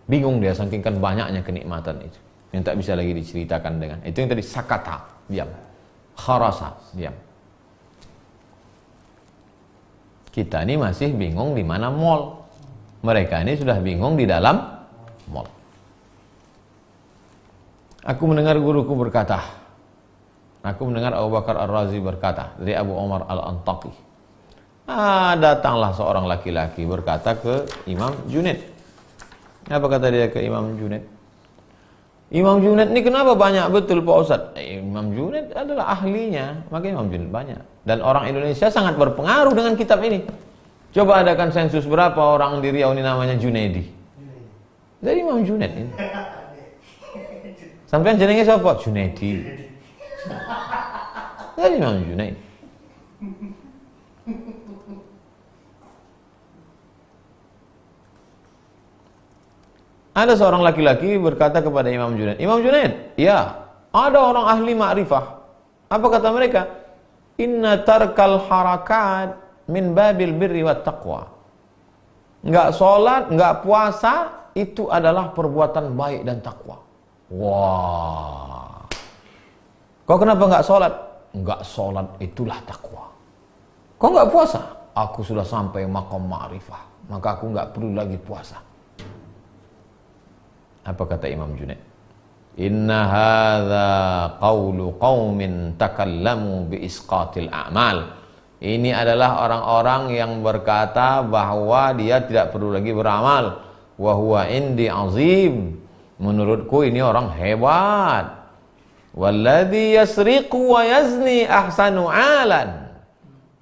Bingung dia saking kan banyaknya kenikmatan itu, yang tak bisa lagi diceritakan dengan. Itu yang tadi sakata, diam. Kharasa, diam. Kita ini masih bingung di mana mall. Mereka ini sudah bingung di dalam mall. Aku mendengar guruku berkata, aku mendengar Abu Bakar Ar-Razi berkata dari Abu Umar Al-Antaqi. Datanglah seorang laki-laki berkata ke Imam Junaid. Apa kata dia ke Imam Junaid? Imam Junaid ini kenapa banyak betul Pak Ustaz? Imam Junaid adalah ahlinya, maka Imam Junaid banyak. Dan orang Indonesia sangat berpengaruh dengan kitab ini. Coba adakan sensus berapa orang di Riau ini namanya Junaidi. Dari Imam Junaid ini. Sampai jenenge siapa? Junaidi. Dari Imam Junaid. Ada seorang laki-laki berkata kepada Imam Junaid, Imam Junaid, ya, ada orang ahli ma'rifah. Apa kata mereka? Inna tarkal harakat min babil birri wat taqwa. Enggak sholat, enggak puasa, itu adalah perbuatan baik dan takwa. Wah. Kau kenapa enggak sholat? Enggak sholat itulah takwa. Kau enggak puasa? Aku sudah sampai maqam ma'rifah, maka aku enggak perlu lagi puasa. Apa kata Imam Junaid? Inna hadza qawlu qaumin takallamu bi isqatil a'mal. Ini adalah orang-orang yang berkata bahwa dia tidak perlu lagi beramal. Wa huwa indi azim. Menurutku ini orang hebat. Walladzi yasriqu wa yazni ahsanu alan.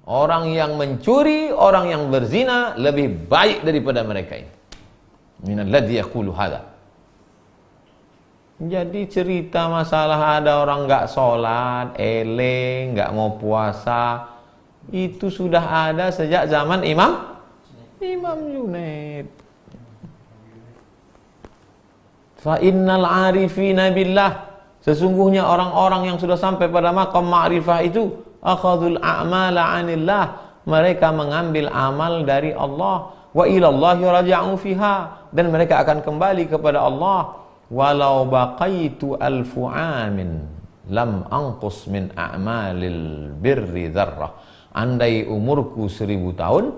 Orang yang mencuri, orang yang berzina lebih baik daripada mereka ini. Minalladzi yaqulu hadza. Jadi cerita masalah ada orang nggak sholat, eleng, nggak mau puasa, itu sudah ada sejak zaman Imam Junaid. Fa innal arifina billah, sesungguhnya orang-orang yang sudah sampai pada maqam ma'rifah itu akhadul a'mala 'anillah, mereka mengambil amal dari Allah, wa ilallahi raja'u fiha, dan mereka akan kembali kepada Allah. Walau baqaitu alfu amin lam anqus min a'malil birri dzarrah. Andai umurku 1000 tahun,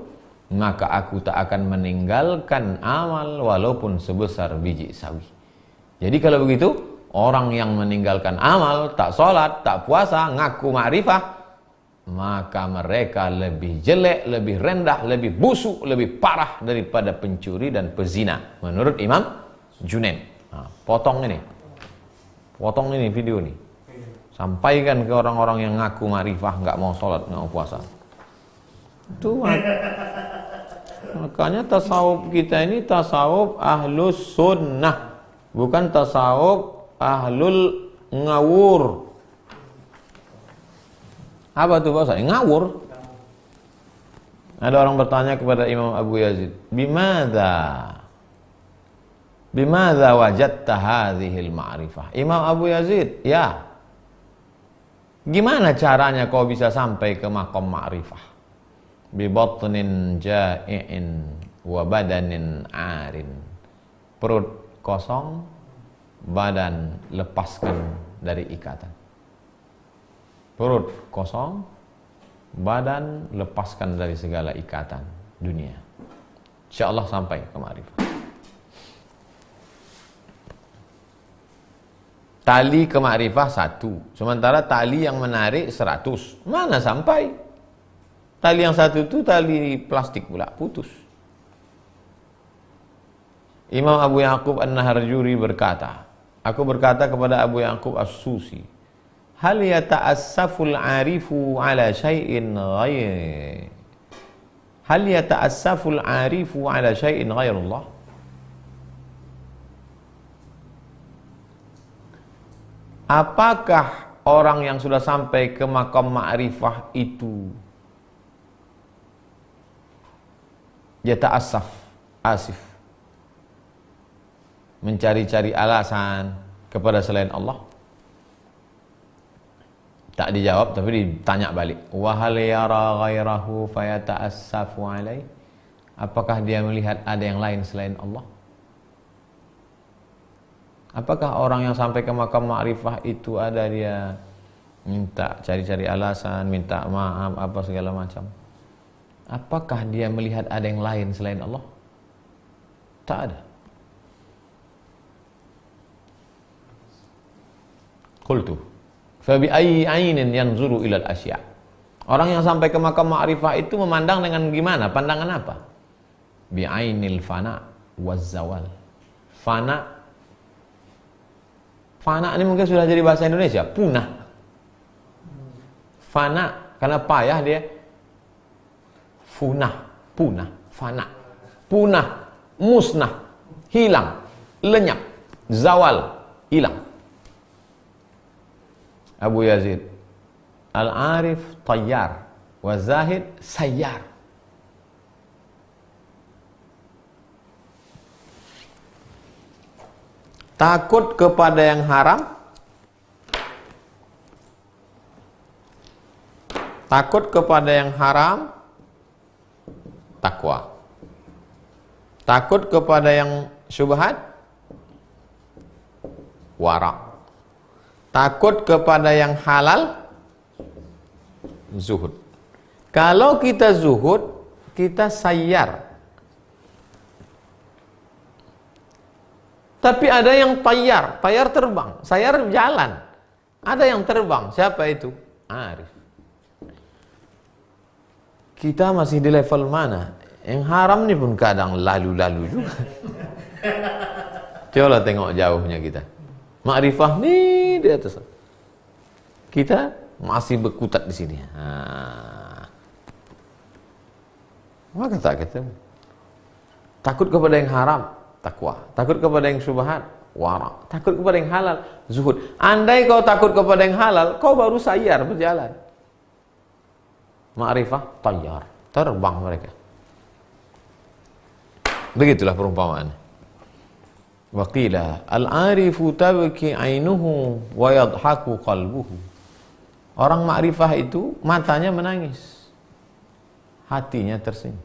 maka aku tak akan meninggalkan amal walaupun sebesar biji sawi. Jadi kalau begitu, orang yang meninggalkan amal, tak sholat, tak puasa, ngaku ma'rifah, maka mereka lebih jelek, lebih rendah, lebih busuk, lebih parah daripada pencuri dan pezina menurut Imam Junaid. Nah, potong ini video nih, sampaikan ke orang-orang yang ngaku ma'rifah, nggak mau sholat, nggak mau puasa. Itu makanya tasawuf kita ini tasawuf ahlus sunnah, bukan tasawuf ahlul ngawur. Apa tuh bahasa ngawur? Ada orang bertanya kepada Imam Abu Yazid, Bimadza wajadta hadhil ma'rifah? Imam Abu Yazid, ya, Gimana caranya kau bisa sampai ke maqam ma'rifah? Bi batnin ja'iin wa badanin arin. Perut kosong, badan lepaskan dari ikatan. Perut kosong, badan lepaskan dari segala ikatan dunia. InsyaAllah sampai ke ma'rifah. Tali ke ma'rifah 1, sementara tali yang menarik 100. Mana sampai? Tali yang 1 itu tali plastik pula, putus. Imam Abu Ya'qub An-Naharjuri berkata, aku berkata kepada Abu Ya'qub As-Susi, hal yata'assaful arifu ala syai'in ghair? Hal yata'assaful arifu ala syai'in ghairullah? Apakah orang yang sudah sampai ke maqam ma'rifah itu yata'assaf, asif, mencari-cari alasan kepada selain Allah? Tak dijawab, tapi ditanya balik. Wa hal yara ghairahu fayata'assafu alaih? Apakah dia melihat ada yang lain selain Allah? Apakah orang yang sampai ke maqam ma'rifah itu ada dia minta cari-cari alasan, minta maaf, apa segala macam? Apakah dia melihat ada yang lain selain Allah? Tak ada. Qultu fa bi ayyi ainin yanzuru ila al-asya'? Orang yang sampai ke maqam ma'rifah itu memandang dengan gimana? Pandangan apa? Bi ainil fana waz zawal. Fana ini mungkin sudah jadi bahasa Indonesia, punah. Fana karena payah dia. Punah, fana. Punah, musnah, hilang, lenyap, zawal, hilang. Abu Yazid Al-Arif tayyar wa Zahid sayyar. Takut kepada yang haram, takut kepada yang haram, takwa. Takut kepada yang syubhat, wara. Takut kepada yang halal, zuhud. Kalau kita zuhud, kita sayyar. Tapi ada yang tayyar terbang, sayyar jalan. Ada yang terbang, siapa itu? Arif. Kita masih di level mana? Yang haram ni pun kadang lalu-lalu juga. Coba tengok jauhnya kita. Ma'rifah ni di atas. Kita masih berkutat di sini. Maka tak kita. Takut kepada yang haram, takwa. Takut kepada yang syubhat, wara. Takut kepada yang halal, zuhud. Andai kau takut kepada yang halal, kau baru sayyar berjalan. Ma'rifah tayyar, terbang mereka. Begitulah perumpamaan. Waqila al-arifu tabki ainuhu wa yadhaku qalbuhu. Orang ma'rifah itu matanya menangis, hatinya tersenyum.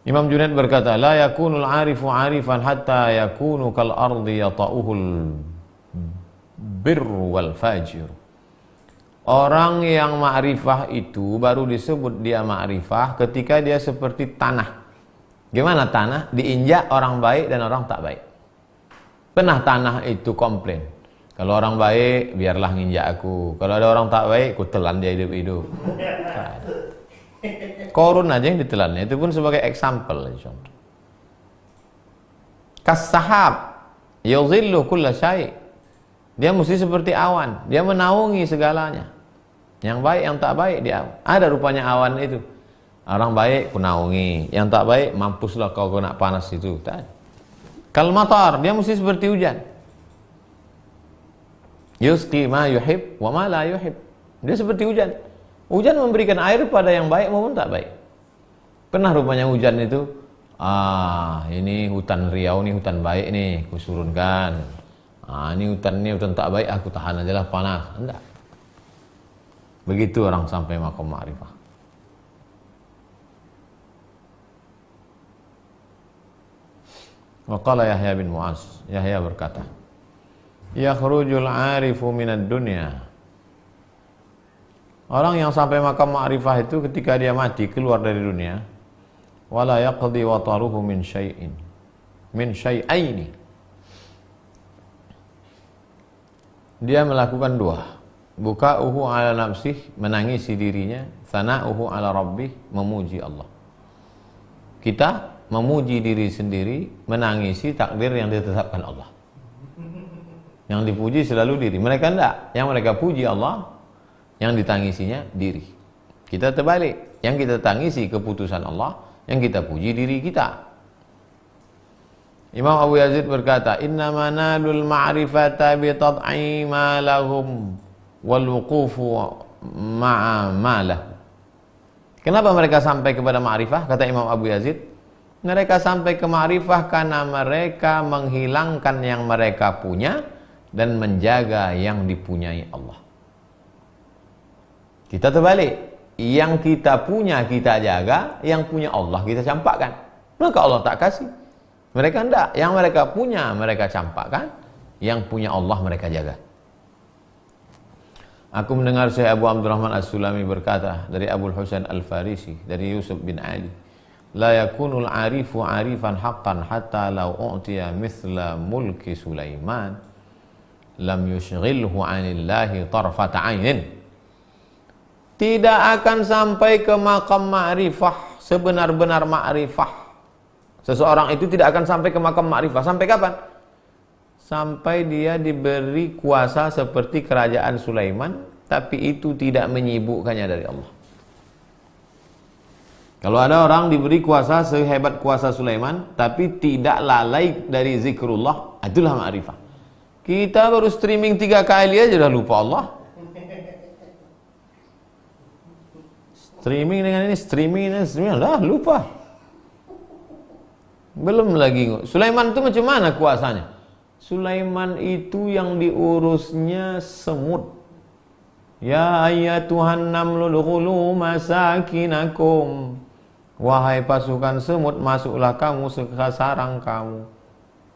Imam Junaid berkata, la yakunul arifu arifan hatta yakunu kal ardi yata'uhul birru wal fajir. Orang yang ma'rifah itu baru disebut dia ma'rifah ketika dia seperti tanah. Gimana tanah? Diinjak orang baik dan orang tak baik. Pernah tanah itu komplain, kalau orang baik biarlah nginjak aku, kalau ada orang tak baik ku telan dia hidup-hidup. Korun aja yang ditelannya, itu pun sebagai example, contoh. Kas-sahab yuzillu kulla syai'. Dia mesti seperti awan, dia menaungi segalanya. Yang baik, yang tak baik, dia ada rupanya awan itu. Orang baik ku naungi, yang tak baik mampuslah kau kena panas itu. Kal matar, dia mesti seperti hujan. Yusqi ma yuhib wa ma la yuhib. Dia seperti hujan. Hujan memberikan air pada yang baik maupun tak baik. Pernah rupanya hujan itu, ini hutan Riau nih, hutan baik nih, kusurunkan. Ini hutan tak baik, aku tahan aja lah, panas. Enggak. Begitu orang sampai maqam ma'rifah. Wa qala Yahya bin Mu'az, Yahya berkata, yakhrujul 'arifu minad dunya. Orang yang sampai maqam ma'rifah itu ketika dia mati keluar dari dunia, wala yaqdi wataruhu min syai'aini. Dia melakukan dua. Buka'uhu ala nafsih, menangisi dirinya, sana'uhu ala rabbih, memuji Allah. Kita memuji diri sendiri, menangisi takdir yang ditetapkan Allah. Yang dipuji selalu diri. Mereka enggak. Yang mereka puji Allah, yang ditangisinya diri. Kita terbalik. Yang kita tangisi keputusan Allah, yang kita puji diri kita. Imam Abu Yazid berkata, innama nalul ma'rifata bi tad'i ma lahum wal wuqufu ma'a ma lahu. Kenapa mereka sampai kepada ma'rifah? Kata Imam Abu Yazid, mereka sampai ke ma'rifah karena mereka menghilangkan yang mereka punya dan menjaga yang dipunyai Allah. Kita terbalik. Yang kita punya kita jaga, yang punya Allah kita campakkan. Maka Allah tak kasih. Mereka enggak. Yang mereka punya mereka campakkan, yang punya Allah mereka jaga. Aku mendengar Syekh Abu Abdurrahman As-Sulami berkata dari Abu Husain Al-Farisi, dari Yusuf bin Ali, la yakunul arifu arifan haqqan hatta law u'tiya mithla mulki Sulaiman lam yushghilhu 'anillahi tarfata 'ainin. Tidak akan sampai ke makam ma'rifah, sebenar-benar ma'rifah. Seseorang itu tidak akan sampai ke makam ma'rifah. Sampai kapan? Sampai dia diberi kuasa seperti kerajaan Sulaiman, tapi itu tidak menyibukkannya dari Allah. Kalau ada orang diberi kuasa sehebat kuasa Sulaiman, tapi tidak lalai dari zikrullah, itulah ma'rifah. Kita baru streaming 3 kali aja udah lupa Allah. Streaming dengan ini, lah lupa. Belum lagi. Sulaiman itu macam mana kuasanya? Sulaiman itu yang diurusnya semut. Ya ayyatuhan namlu dukhulu masakinakum. Wahai pasukan semut, masuklah kamu ke sarang kamu.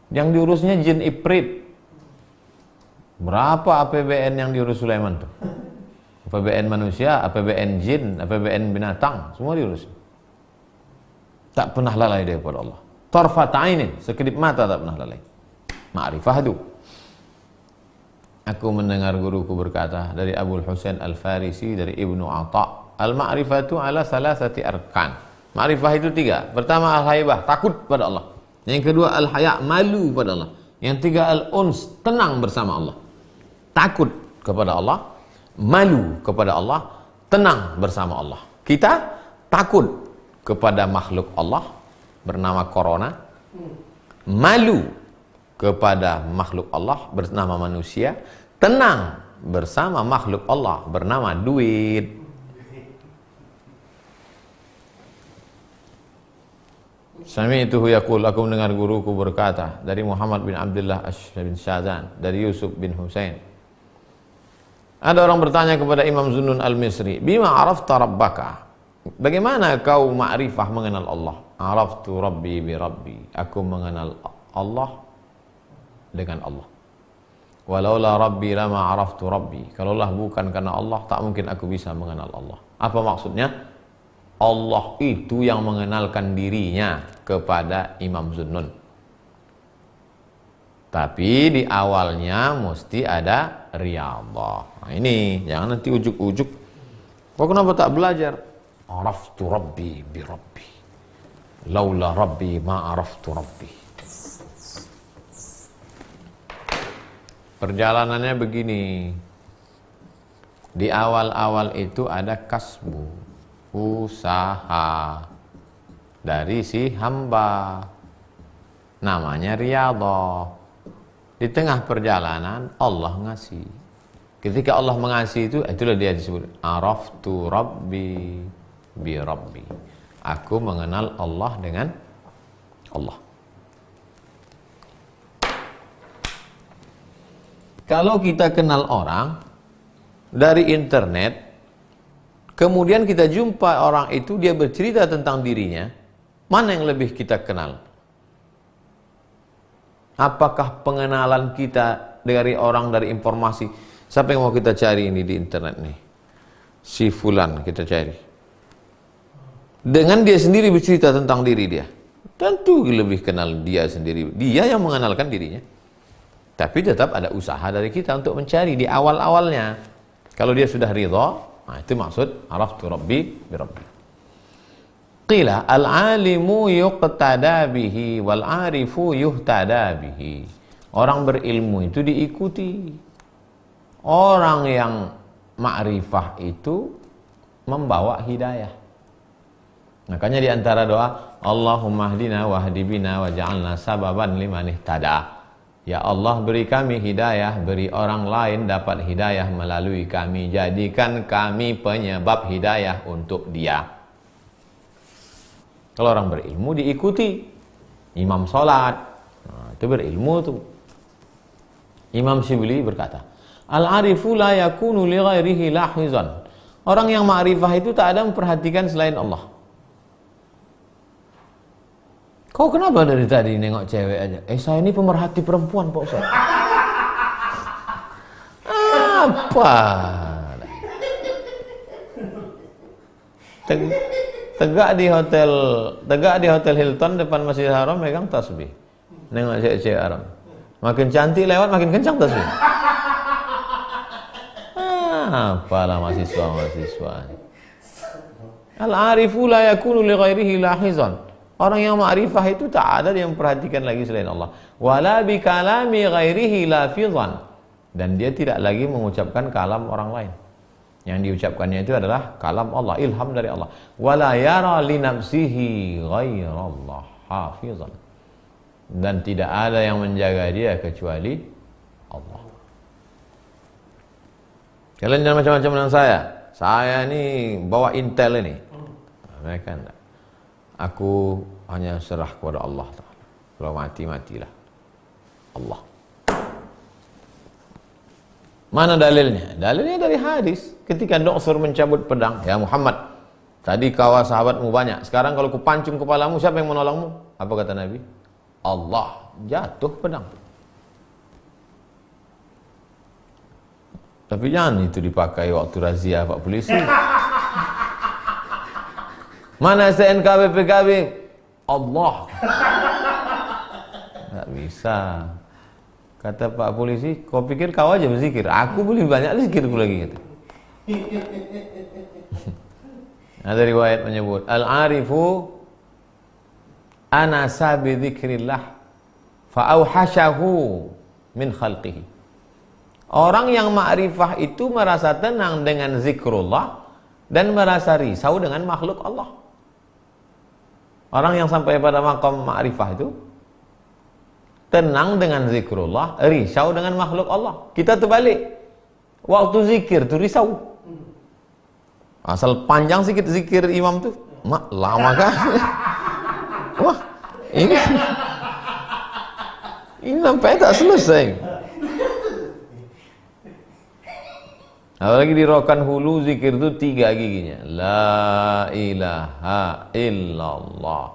Yang diurusnya jin Ifrit. Berapa APBN yang diurus Sulaiman tuh? APBN manusia, APBN jin, APBN binatang, semua diurus. Tak pernah lalai daripada Allah. Tarfat ainin, sekedip mata tak pernah lalai. Ma'rifah itu. Aku mendengar guruku berkata dari Abu Husain Al-Farisi, dari Ibnu Atha, al-ma'rifatu ala salasati arkan. Ma'rifah itu 3. Pertama al-haibah, takut pada Allah. Yang kedua al-haya, malu pada Allah. Yang 3 al-uns, tenang bersama Allah. Takut kepada Allah, malu kepada Allah, tenang bersama Allah. Kita takut kepada makhluk Allah bernama corona, malu kepada makhluk Allah bernama manusia, tenang bersama makhluk Allah bernama duit. Sami'tuhu yaqul, aku mendengar guruku berkata dari Muhammad bin Abdullah bin Syazan, dari Yusuf bin Husain. Ada orang bertanya kepada Imam Zunnun Al-Misri, bima arafta rabbaka? Bagaimana kau ma'rifah mengenal Allah? Araftu rabbi bi rabbi. Aku mengenal Allah dengan Allah. Walaula rabbi lama araftu rabbi. Kalaulah bukan karena Allah, tak mungkin aku bisa mengenal Allah. Apa maksudnya? Allah itu yang mengenalkan dirinya kepada Imam Zunnun. Tapi di awalnya mesti ada riyadhah. Nah ini, jangan nanti ujuk-ujuk. Kok kenapa tak belajar? Araftu rabbi bi rabbi. Laula rabbi ma araftu rabbi. Perjalanannya begini. Di awal-awal itu ada kasbu, usaha dari si hamba. Namanya riyadhah. Di tengah perjalanan Allah ngasih. Ketika Allah mengasihi itu, itulah dia disebut araftu rabbi bi rabbi. Aku mengenal Allah dengan Allah. Kalau kita kenal orang dari internet, kemudian kita jumpa orang itu, dia bercerita tentang dirinya, mana yang lebih kita kenal? Apakah pengenalan kita dari orang, dari informasi? Siapa yang mau kita cari ini di internet nih? Si Fulan kita cari. Dengan dia sendiri bercerita tentang diri dia, tentu lebih kenal dia sendiri. Dia yang mengenalkan dirinya. Tapi tetap ada usaha dari kita untuk mencari di awal-awalnya. Kalau dia sudah ridha, nah itu maksud araftu rabbi bi rabbi. Qila al-alimu yuqtada bihi wal arifu yuhtada bihi. Orang berilmu itu diikuti. Orang yang ma'rifah itu membawa hidayah. Makanya di antara doa, Allahumma hdina wahdi bina waj'alna sababan liman ihtada. Ya Allah, beri kami hidayah, beri orang lain dapat hidayah melalui kami, jadikan kami penyebab hidayah untuk dia. Kalau orang berilmu diikuti. Imam sholat, nah, itu berilmu tuh. Imam Syibli berkata, Al-arifu la yakunu li ghairihi lahizan. Orang yang ma'rifah itu tak ada memperhatikan selain Allah. Kau kenapa dari tadi nengok cewek aja? Saya ini pemerhati perempuan, Pak Ustaz. Apa? Tegak di hotel Hilton depan Masjidil Haram megang tasbih. Nengok cewek-cewek Arab. Makin cantik lewat makin kencang tasbih. Apalah mahasiswa. Al-arifu la yakunu li ghairihi lahizan. Orang yang ma'rifah itu tak ada yang memperhatikan lagi selain Allah. Wala bi kalami ghairihi lafizan. Dan dia tidak lagi mengucapkan kalam orang lain. Yang diucapkannya itu adalah kalam Allah, ilham dari Allah. Wala yara li nafsihi ghairallah hafizan. Dan tidak ada yang menjaga dia kecuali Allah. Kalian jangan macam-macam dengan saya. Saya ini bawa intel ini. Mereka enggak. Aku hanya serah kepada Allah Ta'ala. Kalau mati, matilah Allah. Mana dalilnya? Dalilnya dari hadis. Ketika Nu'sur mencabut pedang, ya Muhammad, tadi kau sahabatmu banyak, sekarang kalau kupancung kepalamu, siapa yang menolongmu? Apa kata Nabi? Allah. Jatuh pedang. Tapi jangan itu dipakai waktu razia Pak Polisi. Mana STNK BPKB? Allah. Nggak bisa. Kata Pak Polisi, kau pikir kau aja berzikir? Aku boleh banyak zikirku lagi. Kata. Ada riwayat menyebut, Al-arifu anasa bi dzikrillah fa'auhashahu min khalqihi. Orang yang ma'rifah itu merasa tenang dengan zikrullah dan merasa risau dengan makhluk Allah. Orang yang sampai pada maqam ma'rifah itu tenang dengan zikrullah, risau dengan makhluk Allah. Kita terbalik. Waktu zikir tu risau. Asal panjang sikit zikir imam tu, lama kan? Wah, ini sampai tak selesai. Apalagi di rokan hulu zikir itu 3 giginya. La ilaha illallah.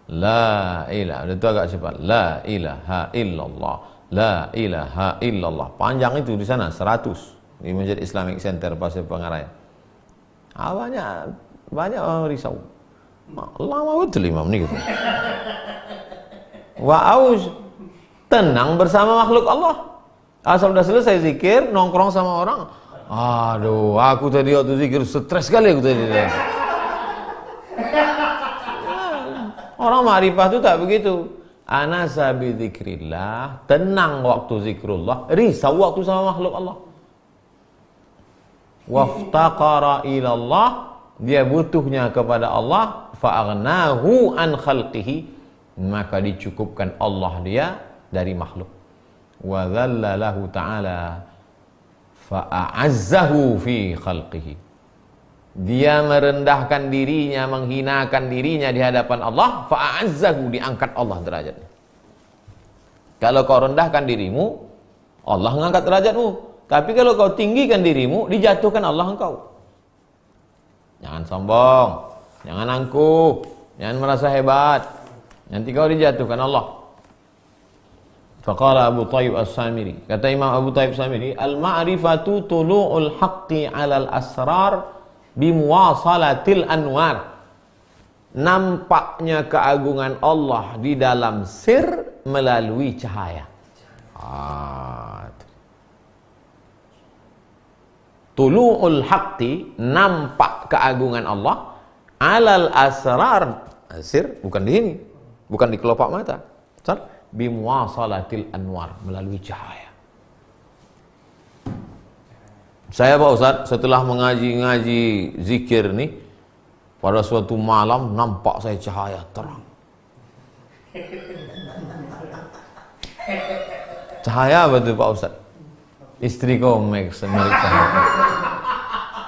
La ilaha. Itu agak cepat. La ilaha illallah. La ilaha illallah. Panjang itu di sana 100 di Masjid Islamic Center Pasir Pengarayan. Banyak orang risau. Lama betul imam ni gitu. Wa'aus tenang bersama makhluk Allah. Asal sudah selesai zikir, nongkrong sama orang. Aduh, aku tadi waktu zikir stres sekali aku tadi. Orang ma'rifah itu tak begitu. Anasa bi dzikrillah, tenang waktu zikrullah, risau waktu sama makhluk Allah. Waftaqara ilallah, dia butuhnya kepada Allah, fa'aghnahu an khalqihi, maka dicukupkan Allah dia dari makhluk. Wa dhalla lahu ta'ala fa'azzahu fi khalqihi. Dia merendahkan dirinya, menghinakan dirinya di hadapan Allah, fa'azzahu, diangkat Allah derajatnya. Kalau kau rendahkan dirimu, Allah mengangkat derajatmu. Tapi kalau kau tinggikan dirimu, dijatuhkan Allah engkau. Jangan sombong, jangan angkuh, jangan merasa hebat. Nanti kau dijatuhkan Allah. Faqala Abu Thayyib As-Samiri, kata Imam Abu Thayyib As-Samiri, al-ma'rifatu tulu'ul haqqi 'alal asrar bimuwasalatil anwar. Nampaknya keagungan Allah di dalam sir melalui cahaya. Tulu'ul haqqi, nampak keagungan Allah, 'alal asrar, sir bukan di sini, bukan di kelopak mata. Bimuwasalatil anwar, melalui cahaya. Saya Pak Ustaz, setelah mengaji zikir nih, pada suatu malam nampak saya cahaya terang. Cahaya apa tuh Pak Ustaz? Istri kau meriksa HP.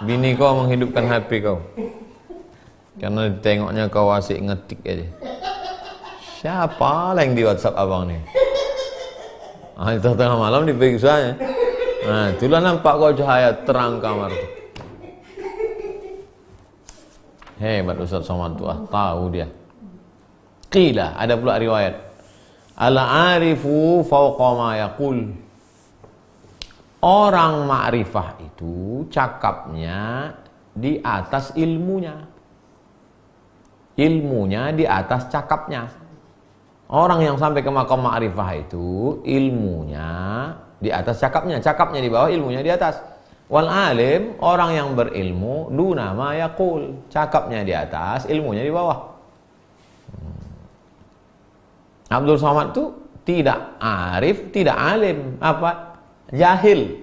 Bini kau menghidupkan HP kau. Karena ditengoknya kau asik ngetik aja. Siapa lah yang di WhatsApp abang nih? Itu tengah malam diperiksanya. Nah, itulah nampak kau cahaya terang kamar itu. Hebat Ustaz Somad tuh, tahu dia. Qila, ada pula riwayat. Al-arifu fawqa ma yaqul. Orang ma'rifah itu cakapnya di atas ilmunya. Ilmunya di atas cakapnya. Orang yang sampai ke maqam ma'rifah itu ilmunya di atas cakapnya, cakapnya di bawah, ilmunya di atas. Wal alim, orang yang berilmu, duna ma yaqul, cakapnya di atas, ilmunya di bawah. Abdul Somad itu tidak arif, tidak alim, apa? Jahil.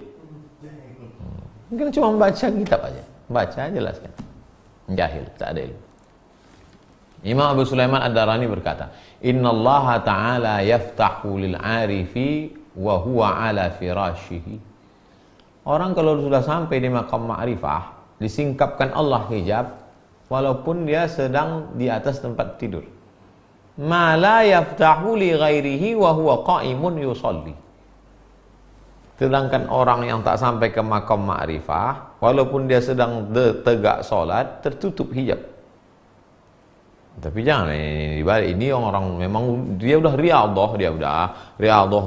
Mungkin cuma baca kitab aja, baca jelaskan. Jahil, tak ada ilmu. Imam Abu Sulaiman Ad-Darani berkata, Innallaha ta'ala yaftahu lil arifi wa huwa ala firashihi. Orang kalau sudah sampai di maqam ma'rifah, disingkapkan Allah hijab walaupun dia sedang di atas tempat tidur. Ma la yaftahu li ghairihi wa huwa qa'imun yusalli. Sedangkan orang yang tak sampai ke maqam ma'rifah, walaupun dia sedang tegak salat, tertutup hijab. Tapi jangan dibalik, ini orang memang dia udah riadah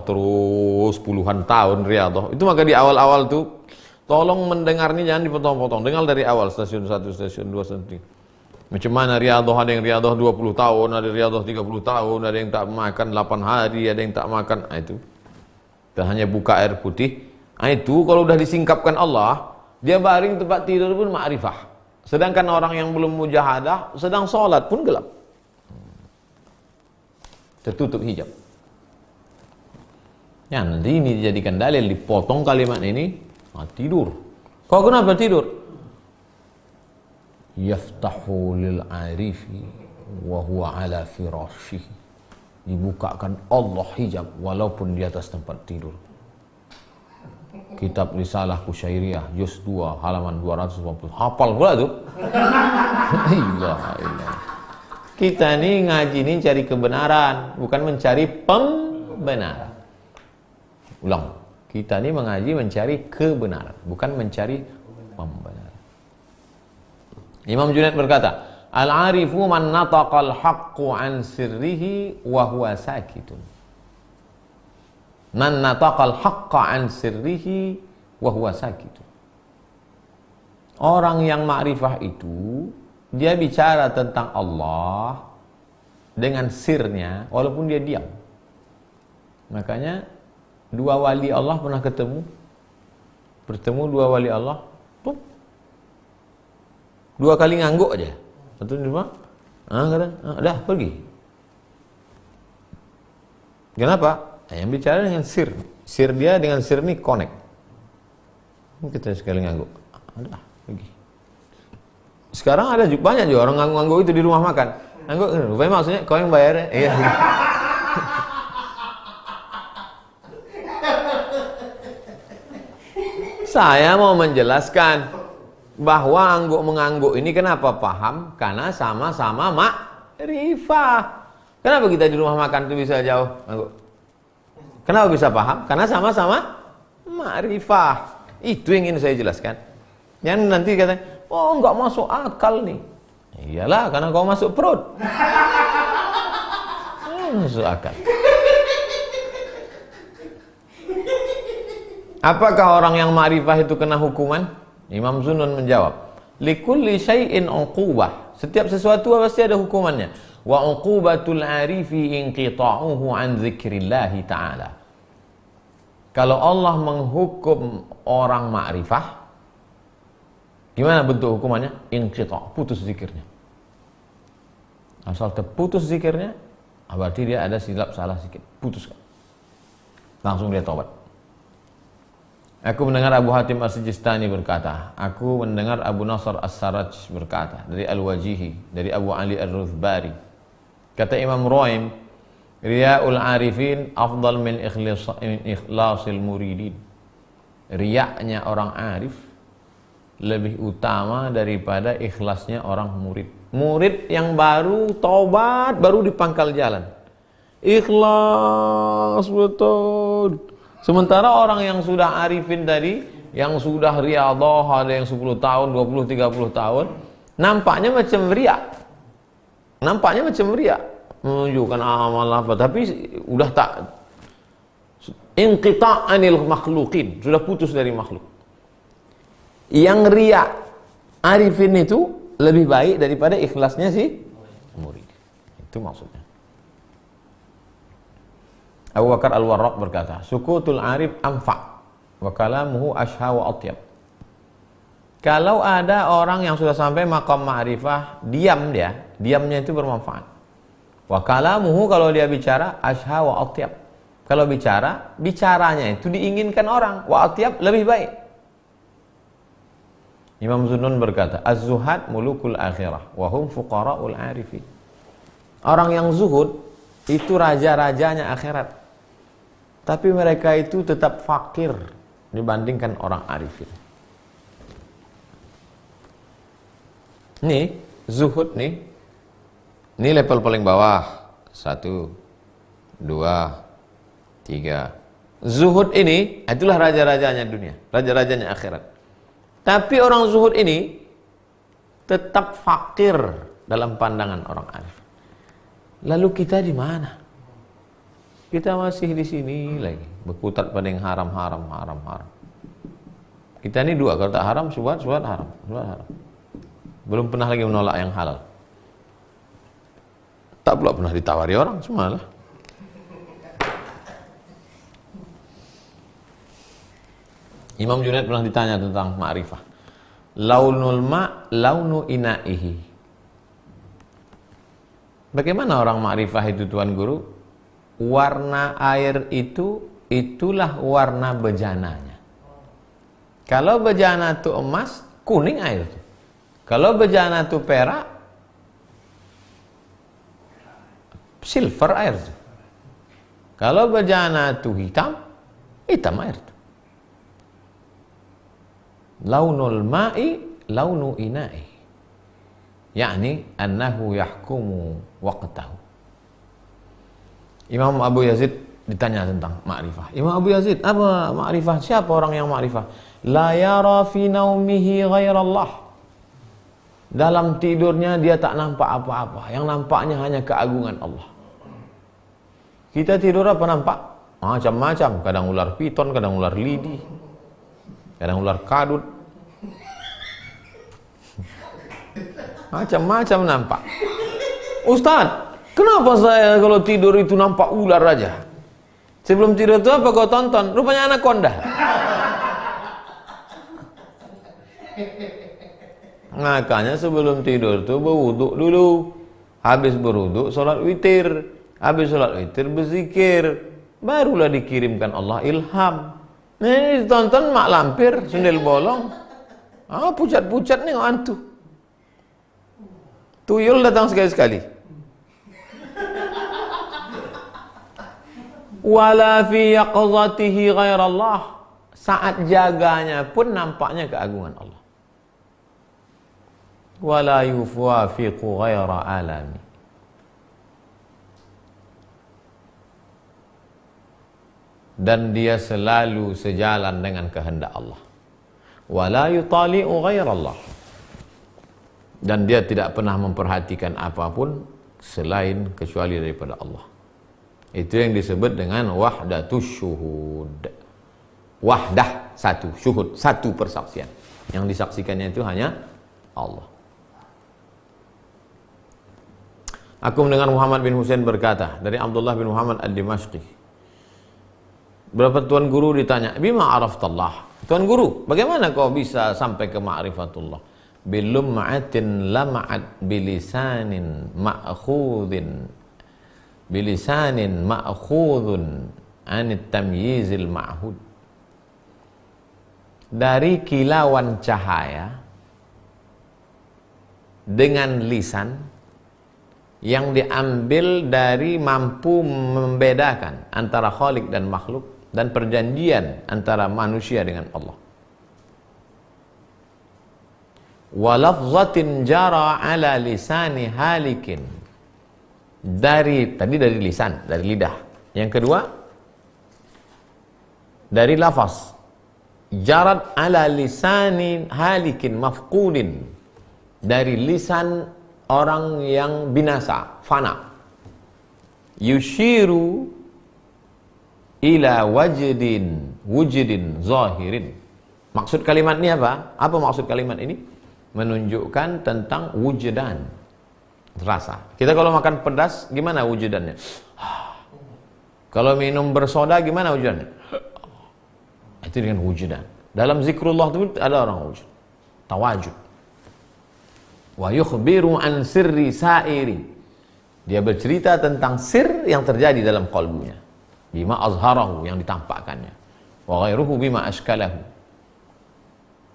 terus puluhan tahun riadah. Itu maka di awal-awal tuh tolong mendengarnya jangan dipotong-potong. Dengar dari awal, stasiun 1, stasiun 2, stasiun 3. Macam mana riadah, ada yang riadah 20 tahun, ada riadah 30 tahun, ada yang tak makan 8 hari, ada yang tak makan. Itu. Dan hanya buka air putih. Itu kalau udah disingkapkan Allah, dia baring tempat tidur pun ma'rifah. Sedangkan orang yang belum mujahadah sedang sholat pun gelap, tertutup hijab. Ya, nanti ini dijadikan dalil, dipotong kalimat ini, tidur. Kau kenapa tidur? Yaftahu lil arifi wa huwa ala firashihi. Dibukakan Allah hijab walaupun di atas tempat tidur. Kitab Risalah Kusyairiyah juz 2 halaman 250. Hafal pula tuh. Kita nih ngaji ini cari kebenaran, bukan mencari pembenaran. Ulang. Kita nih mengaji mencari kebenaran, bukan mencari pembenaran. Imam Junaid berkata, Al-arifu man nataqal haqqu an sirrihi wa huwa sakitun. Man nataqal haqqa an sirrihi wa huwa sakit. Orang yang ma'rifah itu dia bicara tentang Allah dengan sirnya walaupun dia diam. Makanya dua wali Allah pernah bertemu dua wali Allah, tuh. Dua kali ngangguk aja. Satu di rumah, kata, dah pergi. Kenapa? Yang bicara dengan sir dia dengan sir ini connect. Kita sekali ngangguk, ada pergi. Sekarang ada banyak juga orang ngangguk-ngangguk itu di rumah makan. Ngangguk, rupanya maksudnya kau yang bayar ya? Iya. Saya mau menjelaskan bahwa mengangguk ini kenapa paham? Karena sama-sama ma'rifah. Kenapa kita di rumah makan itu bisa jauh ngangguk? Kenapa bisa paham? Karena sama-sama Ma'rifah. Itu yang ingin saya jelaskan. Yang nanti katanya, oh nggak masuk akal nih. Iyalah, karena kau masuk perut. Masuk akal. Apakah orang yang ma'rifah itu kena hukuman? Imam Zunnun menjawab, likulli syai'in uqubah. Setiap sesuatu pasti ada hukumannya. Wa uqubatul arifi inqita'uhu an dzikrillahi ta'ala. Kalau Allah menghukum orang ma'rifah, gimana bentuk hukumannya? Inqita', putus zikirnya. Asal terputus zikirnya, berarti dia ada silap salah sedikit, putus. Langsung dia taubat. Aku mendengar Abu Hatim As-Sijistani berkata, aku mendengar Abu Nasr As-Sarraj berkata, dari Al-Wajihi, dari Abu Ali Ar-Ruthbari. Kata Imam Ruaim, Riya'ul arifin afdal min ikhlasil muridin. Riya'nya orang arif lebih utama daripada ikhlasnya orang murid. Murid yang baru taubat, baru di pangkal jalan. Ikhlas betul. Sementara orang yang sudah arifin tadi, yang sudah riyadhah, ada yang 10 tahun, 20, 30 tahun, nampaknya macam riya. Nampaknya macam riya, menunjukkan amal apa, tapi udah tak inqita' anil makhluqin, sudah putus dari makhluk. Yang riya arifin itu lebih baik daripada ikhlasnya si murid. Itu maksudnya. Abu Bakar Al-Warraq berkata, sukutul arif anfa' wa kalamuhu ashha wa atyab. Kalau ada orang yang sudah sampai maqam ma'rifah, diam dia, diamnya itu bermanfaat. Wa kalamuhu, kalau dia bicara, ashha wa atyab. Kalau bicara, bicaranya itu diinginkan orang, wa atyab, lebih baik. Imam Zunnun berkata, az-zuhad mulukul akhirah wa hum fuqara'ul arifin. Orang yang zuhud itu raja-rajanya akhirat. Tapi mereka itu tetap fakir dibandingkan orang arifin. Nih, zuhud nih. Ini level paling bawah. 1, 2, 3. Zuhud ini, itulah raja-rajanya dunia. Raja-rajanya akhirat. Tapi orang zuhud ini tetap fakir dalam pandangan orang arif. Lalu kita di mana? Kita masih di sini lagi, berkutat pada yang haram. Kita ini dua, kalau tak haram, syubhat haram. Belum pernah lagi menolak yang halal. Tak pula pernah ditawari orang, semalah. Imam Junaid pernah ditanya tentang ma'rifah. Launul ma' launu ina'ihi. Bagaimana orang ma'rifah itu, Tuan Guru? Warna air itu, itulah warna bejananya. Kalau bejana itu emas, kuning air itu. Kalau bejana itu perak, silver air itu. Kalau bejana itu hitam, hitam air itu. Launul ma'i launu ina'i, yakni annahu yahkumu waqtahu. Imam Abu Yazid ditanya tentang ma'rifah. Imam Abu Yazid, apa ma'rifah? Siapa orang yang ma'rifah? La yara fi naumihi ghairallah. Dalam tidurnya dia tak nampak apa-apa. Yang nampaknya hanya keagungan Allah. Kita tidur apa nampak? Macam-macam. Kadang ular piton, kadang ular lidi, kadang ular kadut. Macam-macam nampak. Ustaz, kenapa saya kalau tidur itu nampak ular aja? Sebelum tidur itu apa kau tonton? Rupanya anaconda. Makanya sebelum tidur itu berwuduk dulu. Habis berwuduk sholat witir. Habis sholat witir berzikir. Barulah dikirimkan Allah ilham. Nah, ini ditonton mak lampir, sendal bolong. Pucat-pucat nih hantu. Tuyul datang sekali-sekali. Wala fi yaqzatihi ghairallah. Saat jaganya pun nampaknya keagungan Allah. Wala yuwafiqu ghaira alami. dan dia selalu sejalan dengan kehendak Allah. Wala yutali'u ghairallah, dan dia tidak pernah memperhatikan apapun selain kecuali daripada Allah. Itu yang disebut dengan wahdatus syuhud. Wahdah, satu, syuhud, satu persaksian. Yang disaksikannya itu hanya Allah. Aku mendengar Muhammad bin Husain berkata dari Abdullah bin Muhammad ad-Dimashqi. Berapa tuan guru ditanya, bima araftallah? Tuan guru, bagaimana kau bisa sampai ke ma'rifatullah? Bilum'atin lama'at bilisanin ma'khudun anit tamyizil ma'hud. Dari kilauan cahaya dengan lisan yang diambil dari mampu membedakan antara khalik dan makhluk, dan perjanjian antara manusia dengan Allah. Wa lafzatin jara ala lisani halikin, dari lisan, dari lidah. Yang kedua dari lafaz, jarat ala lisani halikin mafqudin, dari lisan orang yang binasa, fana. Yushiru ila wujudin zahirin. Maksud kalimat ini apa? Apa maksud kalimat ini? Menunjukkan tentang wujudan, rasa. Kita kalau makan pedas, gimana wujudannya? Kalau minum bersoda, gimana wujudannya? Itu dengan wujudan. Dalam zikrullah itu ada orang wujud, tawajud. Wa yukhbiru an sirri sairi, dia bercerita tentang sir yang terjadi dalam qalbunya, bima azharahu, yang ditampakkannya, wa ghairuhu bima ashkalahu.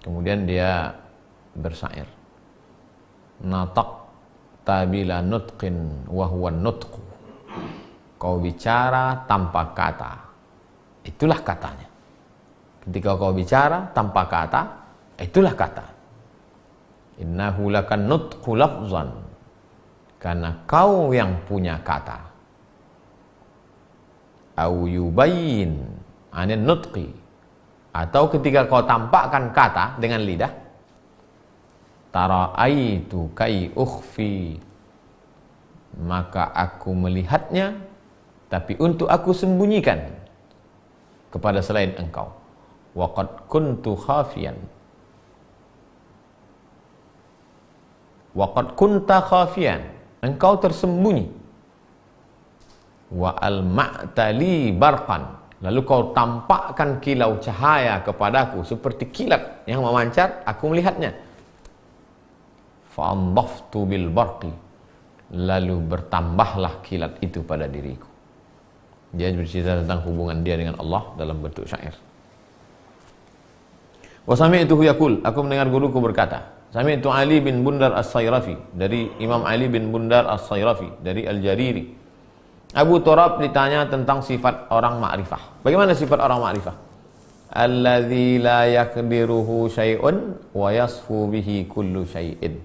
Kemudian dia bersair, nataqta bila nutqin wa huwa nutqu, kau bicara tanpa kata, itulah katanya. Ketika kau bicara tanpa kata, itulah kata. Innahu lakan nutqu lafzan, karena kau yang punya kata. Au yubayyin anin nutqi, atau ketika kau tampakkan kata dengan lidah, tara'aitu kai ukhfi, maka aku melihatnya tapi untuk aku sembunyikan kepada selain engkau. Wa qad kuntu khafiyan, wa qad kunta khafiyan, engkau tersembunyi. Wa al-ma'tali barqan, lalu kau tampakkan kilau cahaya kepadaku seperti kilat yang memancar, aku melihatnya. Fa'andaftu bil barqi, lalu bertambahlah kilat itu pada diriku. Dia bercerita tentang hubungan dia dengan Allah dalam bentuk syair. Wa sami'tuhu yaqul, aku mendengar guruku berkata, sami'tu Ali bin Bundar As-Sayrafi, dari Imam Ali bin Bundar As-Sayrafi, dari Al-Jariri. Abu Turab ditanya tentang sifat orang ma'rifah. Bagaimana sifat orang ma'rifah? Alladzi la yaqdiruhu syai'un wa yasfu bihi kullu syai'in.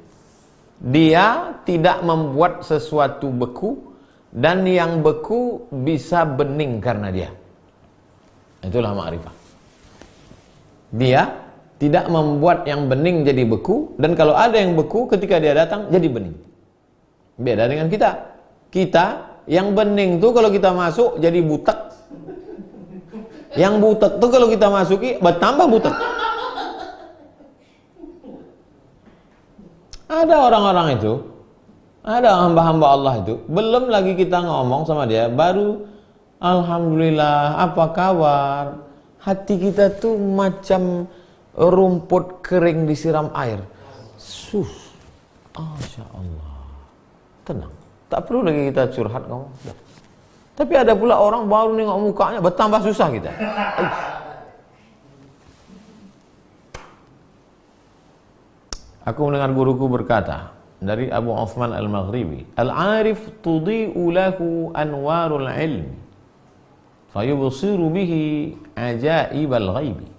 Dia tidak membuat sesuatu beku, dan yang beku bisa bening karena dia. Itulah ma'rifah. Dia tidak membuat yang bening jadi beku, dan kalau ada yang beku ketika dia datang jadi bening. Beda dengan kita. Kita yang bening tuh kalau kita masuk jadi butek. Yang butek tuh kalau kita masuki bertambah butek. Ada orang-orang itu, ada hamba-hamba Allah itu, belum lagi kita ngomong sama dia, baru alhamdulillah, apa kabar? Hati kita tuh macam rumput kering disiram air. Masya Allah, tenang, tak perlu lagi kita curhat ngomong. Tapi ada pula orang baru nengok mukanya bertambah susah kita. Aku mendengar guruku berkata dari Abu Uthman Al-Maghribi, al-arif tudhi'u lahu anwarul ilmi fayubsiru bihi ajaibal ghaibi.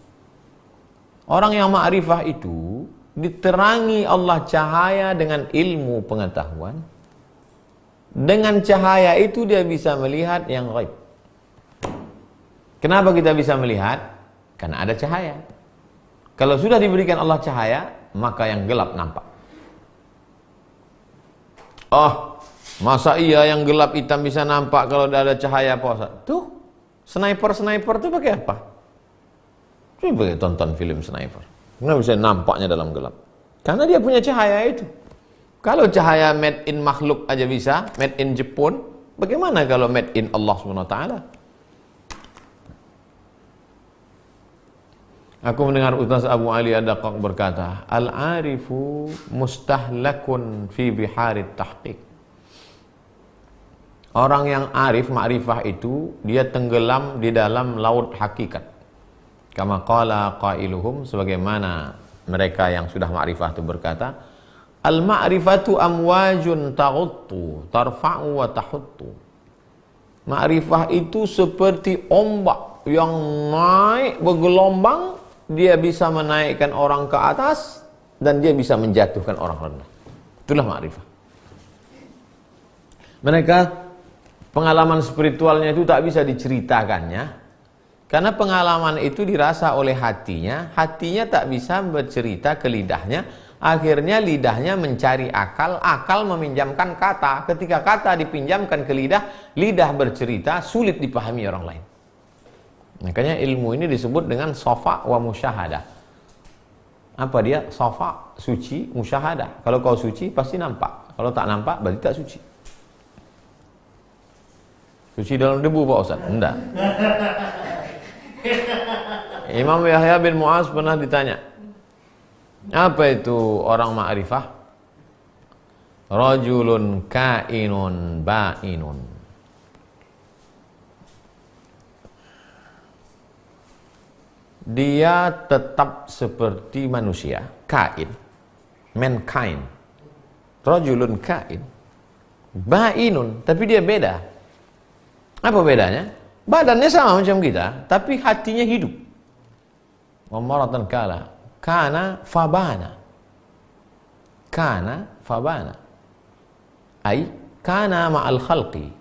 Orang yang ma'rifah itu diterangi Allah cahaya dengan ilmu pengetahuan. Dengan cahaya itu dia bisa melihat yang ghaib. Kenapa kita bisa melihat? Karena ada cahaya. Kalau sudah diberikan Allah cahaya, maka yang gelap nampak. Oh, masa iya yang gelap hitam bisa nampak kalau ada cahaya Pak Ustaz? Tuh, sniper tuh pakai apa? Coba tonton film sniper. Nggak bisa nampaknya dalam gelap. Karena dia punya cahaya itu. Kalau cahaya made in makhluk aja bisa, made in Jepun, bagaimana kalau made in Allah SWT? Aku mendengar Ustaz Abu Ali Ad-Daqqaq berkata, Al-arifu mustahlakun fi biharit tahqiq. Orang yang arif, ma'rifah itu, dia tenggelam di dalam laut hakikat. Kama qala qailuhum, sebagaimana mereka yang sudah ma'rifah itu berkata, Al-ma'rifatu amwajun taghuttu, tarfa'u wa tahuttu. Ma'rifah itu seperti ombak yang naik bergelombang, dia bisa menaikkan orang ke atas dan dia bisa menjatuhkan orang rendah. Itulah ma'rifah. Mereka pengalaman spiritualnya itu tak bisa diceritakannya, karena pengalaman itu dirasa oleh hatinya, hatinya tak bisa bercerita ke lidahnya, akhirnya lidahnya mencari akal, akal meminjamkan kata, ketika kata dipinjamkan ke lidah, lidah bercerita, sulit dipahami orang lain. Makanya ilmu ini disebut dengan sofa wa musyahadah. Apa dia? Sofa, suci, musyahadah. Kalau kau suci pasti nampak, kalau tak nampak berarti tak suci. Suci dalam debu Pak Ustaz? Enggak. Imam Yahya bin Mu'az pernah ditanya, apa itu orang ma'rifah? Rajulun kainun ba'inun. Dia tetap seperti manusia, kain, mankind. Rajulun kain ba'inun, tapi dia beda. Apa bedanya? Badannya sama macam kita, tapi hatinya hidup. Wa maratan kala kana fabana. Kana fabana. Ai kana ma'al khalqi.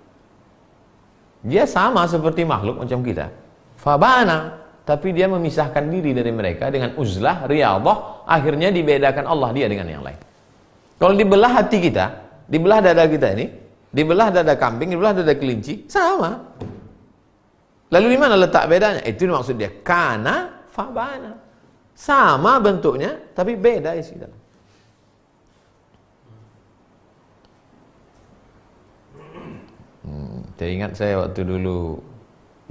Dia sama seperti makhluk macam kita. Fabana, tapi dia memisahkan diri dari mereka dengan uzlah, riyadhah, akhirnya dibedakan Allah dia dengan yang lain. Kalau dibelah hati kita, dibelah dada kita ini, dibelah dada kambing, dibelah dada kelinci, sama. Lalu di mana letak bedanya? Itu maksud dia, kana fabana. Sama bentuknya, tapi beda isi dalam. Teringat saya waktu dulu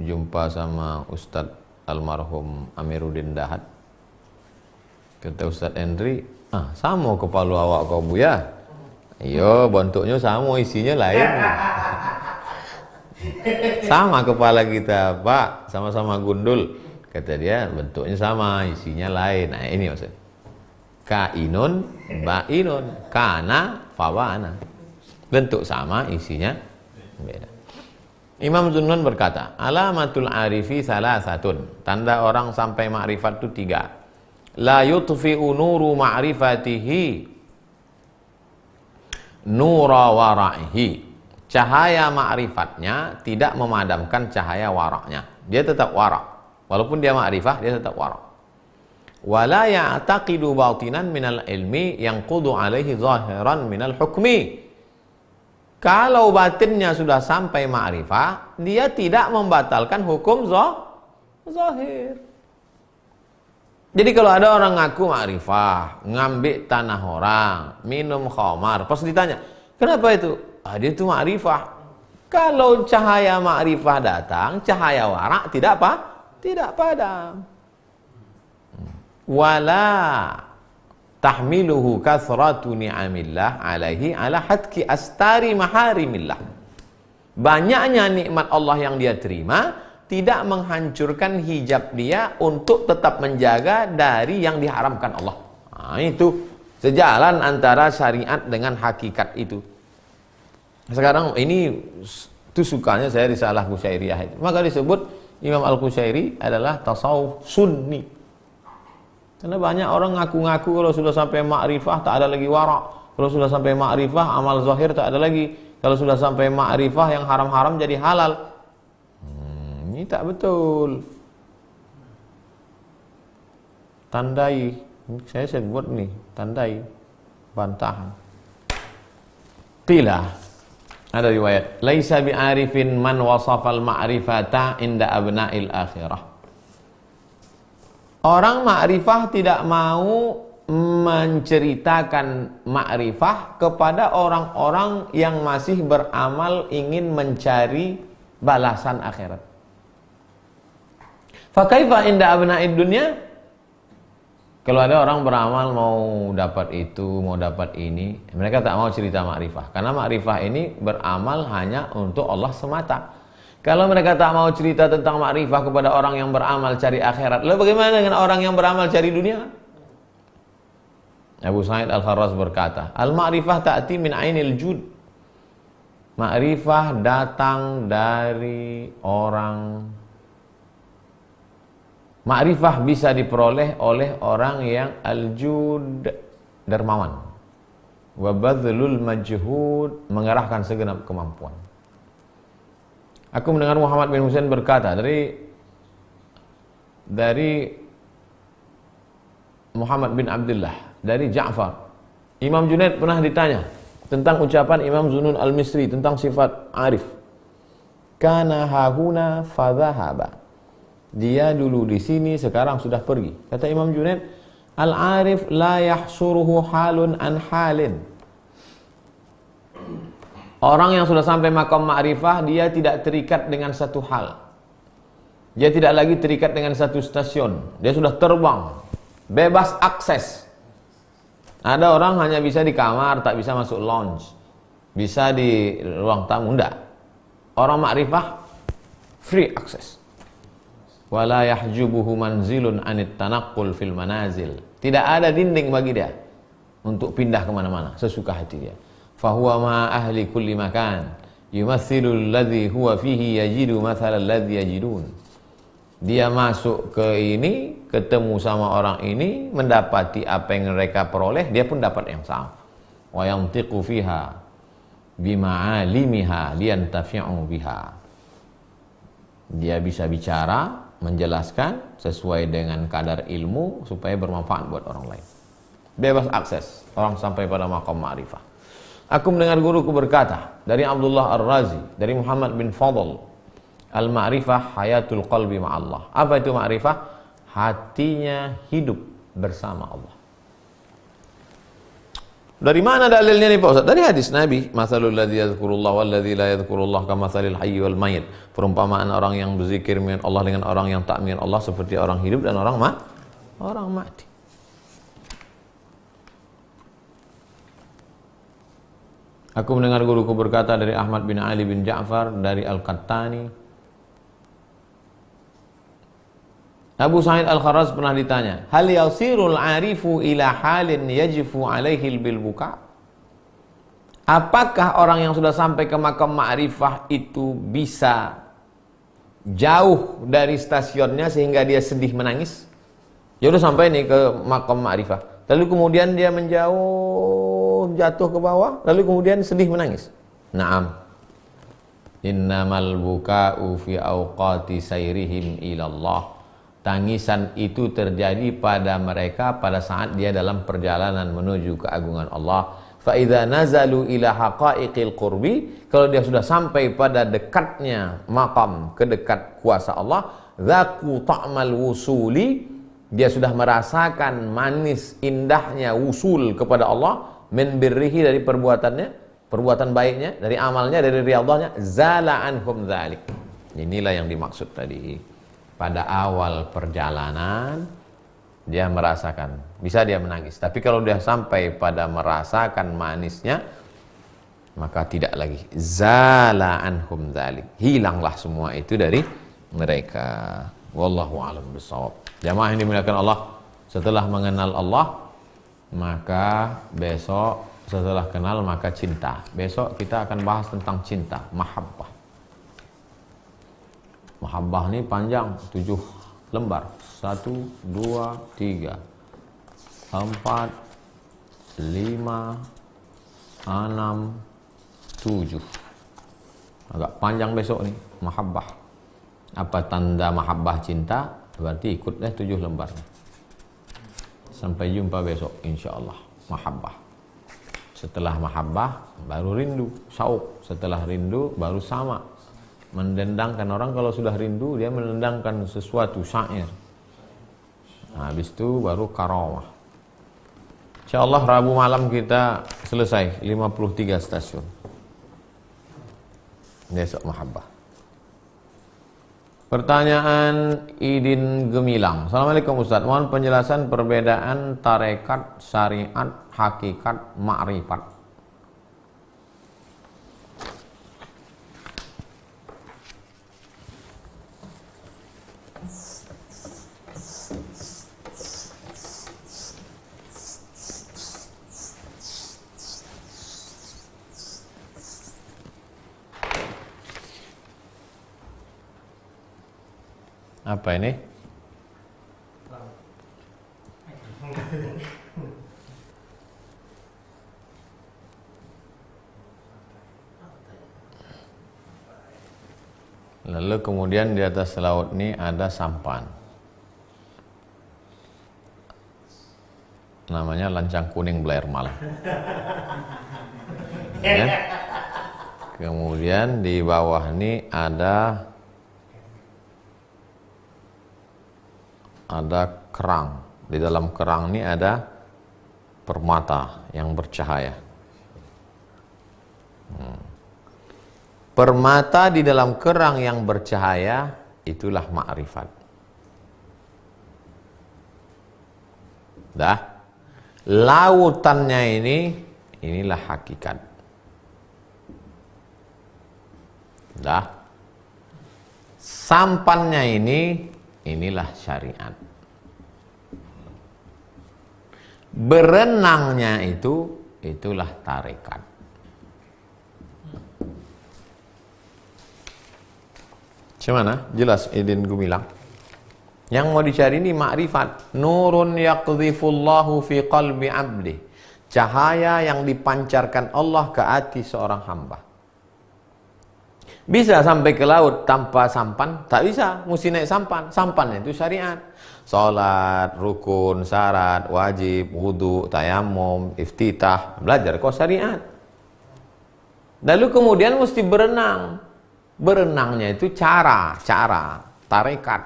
jumpa sama Ustadz almarhum Amiruddin Dahad. Kata Ustadz Henry, sama kepala awak kau buya. Iya, bentuknya sama, isinya lain. Sama kepala kita Pak, sama-sama gundul. Kata dia, bentuknya sama, isinya lain. Nah ini maksud, kainun ba'inun, kana fabana. Bentuk sama, isinya beda. Imam Zunnun berkata, alamatul arifi salasatun, tanda orang sampai ma'rifat itu 3. La yutfi'u nuru ma'rifatihi nura wara'ihi. Cahaya ma'rifatnya tidak memadamkan cahaya waraknya. Dia tetap warak. Walaupun dia ma'rifah, dia tetap warak. Wala ya'taqidu batinan minal ilmi yanqudu alaihi zahiran minal hukmi. Kalau batinnya sudah sampai ma'rifah, dia tidak membatalkan hukum zahir. Jadi kalau ada orang ngaku ma'rifah, ngambil tanah orang, minum khamar, pas ditanya, kenapa itu? Dia itu ma'rifah. Kalau cahaya ma'rifah datang, cahaya warak tidak apa? Tidak padam. Wala tahmiluhu kathratu ni'amillah alaihi ala hatki astari maharimillah. Banyaknya nikmat Allah yang dia terima tidak menghancurkan hijab dia untuk tetap menjaga dari yang diharamkan Allah. Itu sejalan antara syariat dengan hakikat itu. Sekarang ini itu sukanya saya risalah Qusyairiyah itu. Maka disebut Imam Al-Qusyairi adalah tasawuf sunni. Karena banyak orang ngaku-ngaku kalau sudah sampai ma'rifah tak ada lagi warak. Kalau sudah sampai ma'rifah amal zahir tak ada lagi. Kalau sudah sampai ma'rifah yang haram-haram jadi halal. Ini tak betul. Tandai. Saya buat nih, tandai. Bantahan. Qila. Ada riwayat. Laisa bi'arifin man wasafal ma'rifata inda abna'il akhirah. Orang ma'rifah tidak mau menceritakan ma'rifah kepada orang-orang yang masih beramal ingin mencari balasan akhirat. Fakaifa inda abna'id dunya? Kalau ada orang beramal mau dapat itu, mau dapat ini, mereka tak mau cerita ma'rifah. Karena ma'rifah ini beramal hanya untuk Allah semata. Kalau mereka tak mau cerita tentang ma'rifah kepada orang yang beramal cari akhirat, lalu bagaimana dengan orang yang beramal cari dunia? Abu Sa'id Al-Kharraz berkata, Al-ma'rifah ta'ti min ainil jud. Ma'rifah datang dari orang. Ma'rifah bisa diperoleh oleh orang yang al-jud, dermawan. Wa badlul majhud, mengerahkan segenap kemampuan. Aku mendengar Muhammad bin Husain berkata dari Muhammad bin Abdullah, dari Ja'far. Imam Junaid pernah ditanya tentang ucapan Imam Zunun al-Misri tentang sifat arif. Kana hahuna fadhahaba. Dia dulu di sini, sekarang sudah pergi. Kata Imam Junaid, al-arif la yahsuruhu halun an halin. Orang yang sudah sampai makam ma'rifah, dia tidak terikat dengan satu hal. Dia tidak lagi terikat dengan satu stasiun. Dia sudah terbang, bebas akses. Ada orang hanya bisa di kamar, tak bisa masuk lounge. Bisa di ruang tamu, enggak. Orang ma'rifah, free access. Wala yahjubuhu manzilun anit tanaqqul fil manazil. Tidak ada dinding bagi dia untuk pindah kemana-mana sesuka hati dia. Fahuwa ma ahli kulli makan yumathilu alladhi huwa fihi yajidu mathala alladhi yajidun. Dia masuk ke ini, ketemu sama orang ini, mendapati apa yang mereka peroleh, dia pun dapat yang sama. Wa yantiqu fiha bima'alimiha liyantafi'u biha. Dia bisa bicara, menjelaskan sesuai dengan kadar ilmu supaya bermanfaat buat orang lain. Bebas akses orang sampai pada maqam ma'rifah. Aku mendengar guruku berkata dari Abdullah Ar-Razi, dari Muhammad bin Fadl, al-ma'rifah hayatul qalbi ma'allah. Apa itu ma'rifah? Hatinya hidup bersama Allah. Dari mana dalilnya nih Pak Ustaz? Dari hadis Nabi, masalul ladzi yadhkurullah wal ladzi la yadhkurullah kamatsalil hayy wal mayyit. Perumpamaan orang yang berzikir mengingat Allah dengan orang yang tak mengingat Allah seperti orang hidup dan orang mati. Aku mendengar guruku berkata dari Ahmad bin Ali bin Ja'far dari Al-Qattani. Abu Sa'id Al-Kharraz pernah ditanya, hal yasirul arifu ila halin yajifu alaihi bil buka? Apakah orang yang sudah sampai ke makam ma'rifah itu bisa jauh dari stasiunnya sehingga dia sedih menangis? Ya udah sampai nih ke makam ma'rifah, lalu kemudian dia menjauh, jatuh ke bawah, lalu kemudian sedih menangis. Naam. Innamal buka'u fi awqati sayrihim ilallah. Tangisan itu terjadi pada mereka pada saat dia dalam perjalanan menuju keagungan Allah. Fa idza nazalu ila haqa'iqil qurbi, kalau dia sudah sampai pada dekatnya maqam, kedekat kuasa Allah, dzaqu ta'mal wusuli, dia sudah merasakan manis indahnya wusul kepada Allah, min birrihi, dari perbuatannya, perbuatan baiknya, dari amalnya, dari riyadhahnya, zala anhum dzalik. Inilah yang dimaksud tadi. Pada awal perjalanan dia merasakan, bisa dia menangis. Tapi kalau dia sampai pada merasakan manisnya, maka tidak lagi. Zala anhum dzalik. Hilanglah semua itu dari mereka. Wallahu a'lam bishawab. Jamaah yang dimuliakan Allah, setelah mengenal Allah, maka besok setelah kenal maka cinta. Besok kita akan bahas tentang cinta, mahabbah. Mahabbah ini panjang, 7 lembar. 1, 2, 3, 4, 5, 6, 7. Agak panjang besok nih, mahabbah. apa tanda mahabbah cinta, berarti ikut deh 7 lembarnya. Sampai jumpa besok insyaallah. Mahabbah. Setelah mahabbah baru rindu, syauq. Setelah rindu baru sama. Mendendangkan, orang kalau sudah rindu dia mendendangkan sesuatu, syair. Nah, habis itu baru karamah. Insyaallah Rabu malam kita selesai 53 stasiun. Besok mahabbah. Pertanyaan Idin Gemilang. Assalamualaikum Ustaz, mohon penjelasan perbedaan tarekat, syariat, hakikat, ma'rifat. Apa ini? Lalu kemudian di atas laut ini ada sampan. Namanya lancang kuning Blairmal. Ya. Kemudian di bawah ini ada kerang. Di dalam kerang ini ada permata yang bercahaya. Permata di dalam kerang yang bercahaya, itulah ma'rifat. Dah. Lautannya inilah hakikat. Dah. Sampannya inilah syariat. Berenangnya itulah tarekat. Gimana? Jelas Idin Gumilang. Yang mau dicari ini makrifat. Nurun yaqdhifullahu fi qalbi abdi. Cahaya yang dipancarkan Allah ke hati seorang hamba. Bisa sampai ke laut tanpa sampan? Tak bisa, mesti naik sampan. Sampan itu syariat. Salat, rukun, syarat, wajib, wudu, tayamum, iftitah. Belajar kau syariat. Lalu kemudian mesti berenang. Berenangnya itu cara, tarekat,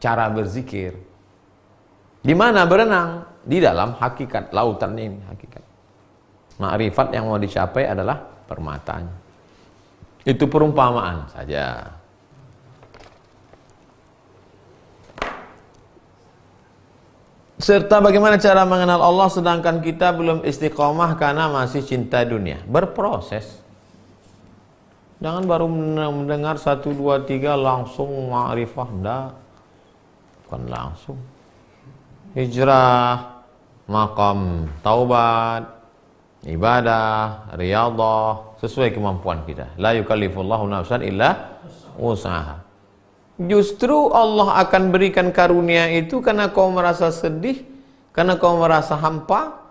cara berzikir. Di mana berenang? Di dalam hakikat, lautan ini hakikat. Ma'rifat yang mau dicapai adalah permatanya. Itu perumpamaan saja. Serta bagaimana cara mengenal Allah sedangkan kita belum istiqomah karena masih cinta dunia. Berproses. Jangan baru mendengar 1, 2, 3 langsung ma'rifah. Enggak. Bukan langsung. Hijrah, maqam taubat, ibadah, riyadhah, sesuai kemampuan kita. La yukallifullahu nafsan illa usaha. Justru Allah akan berikan karunia itu karena kau merasa sedih, karena kau merasa hampa,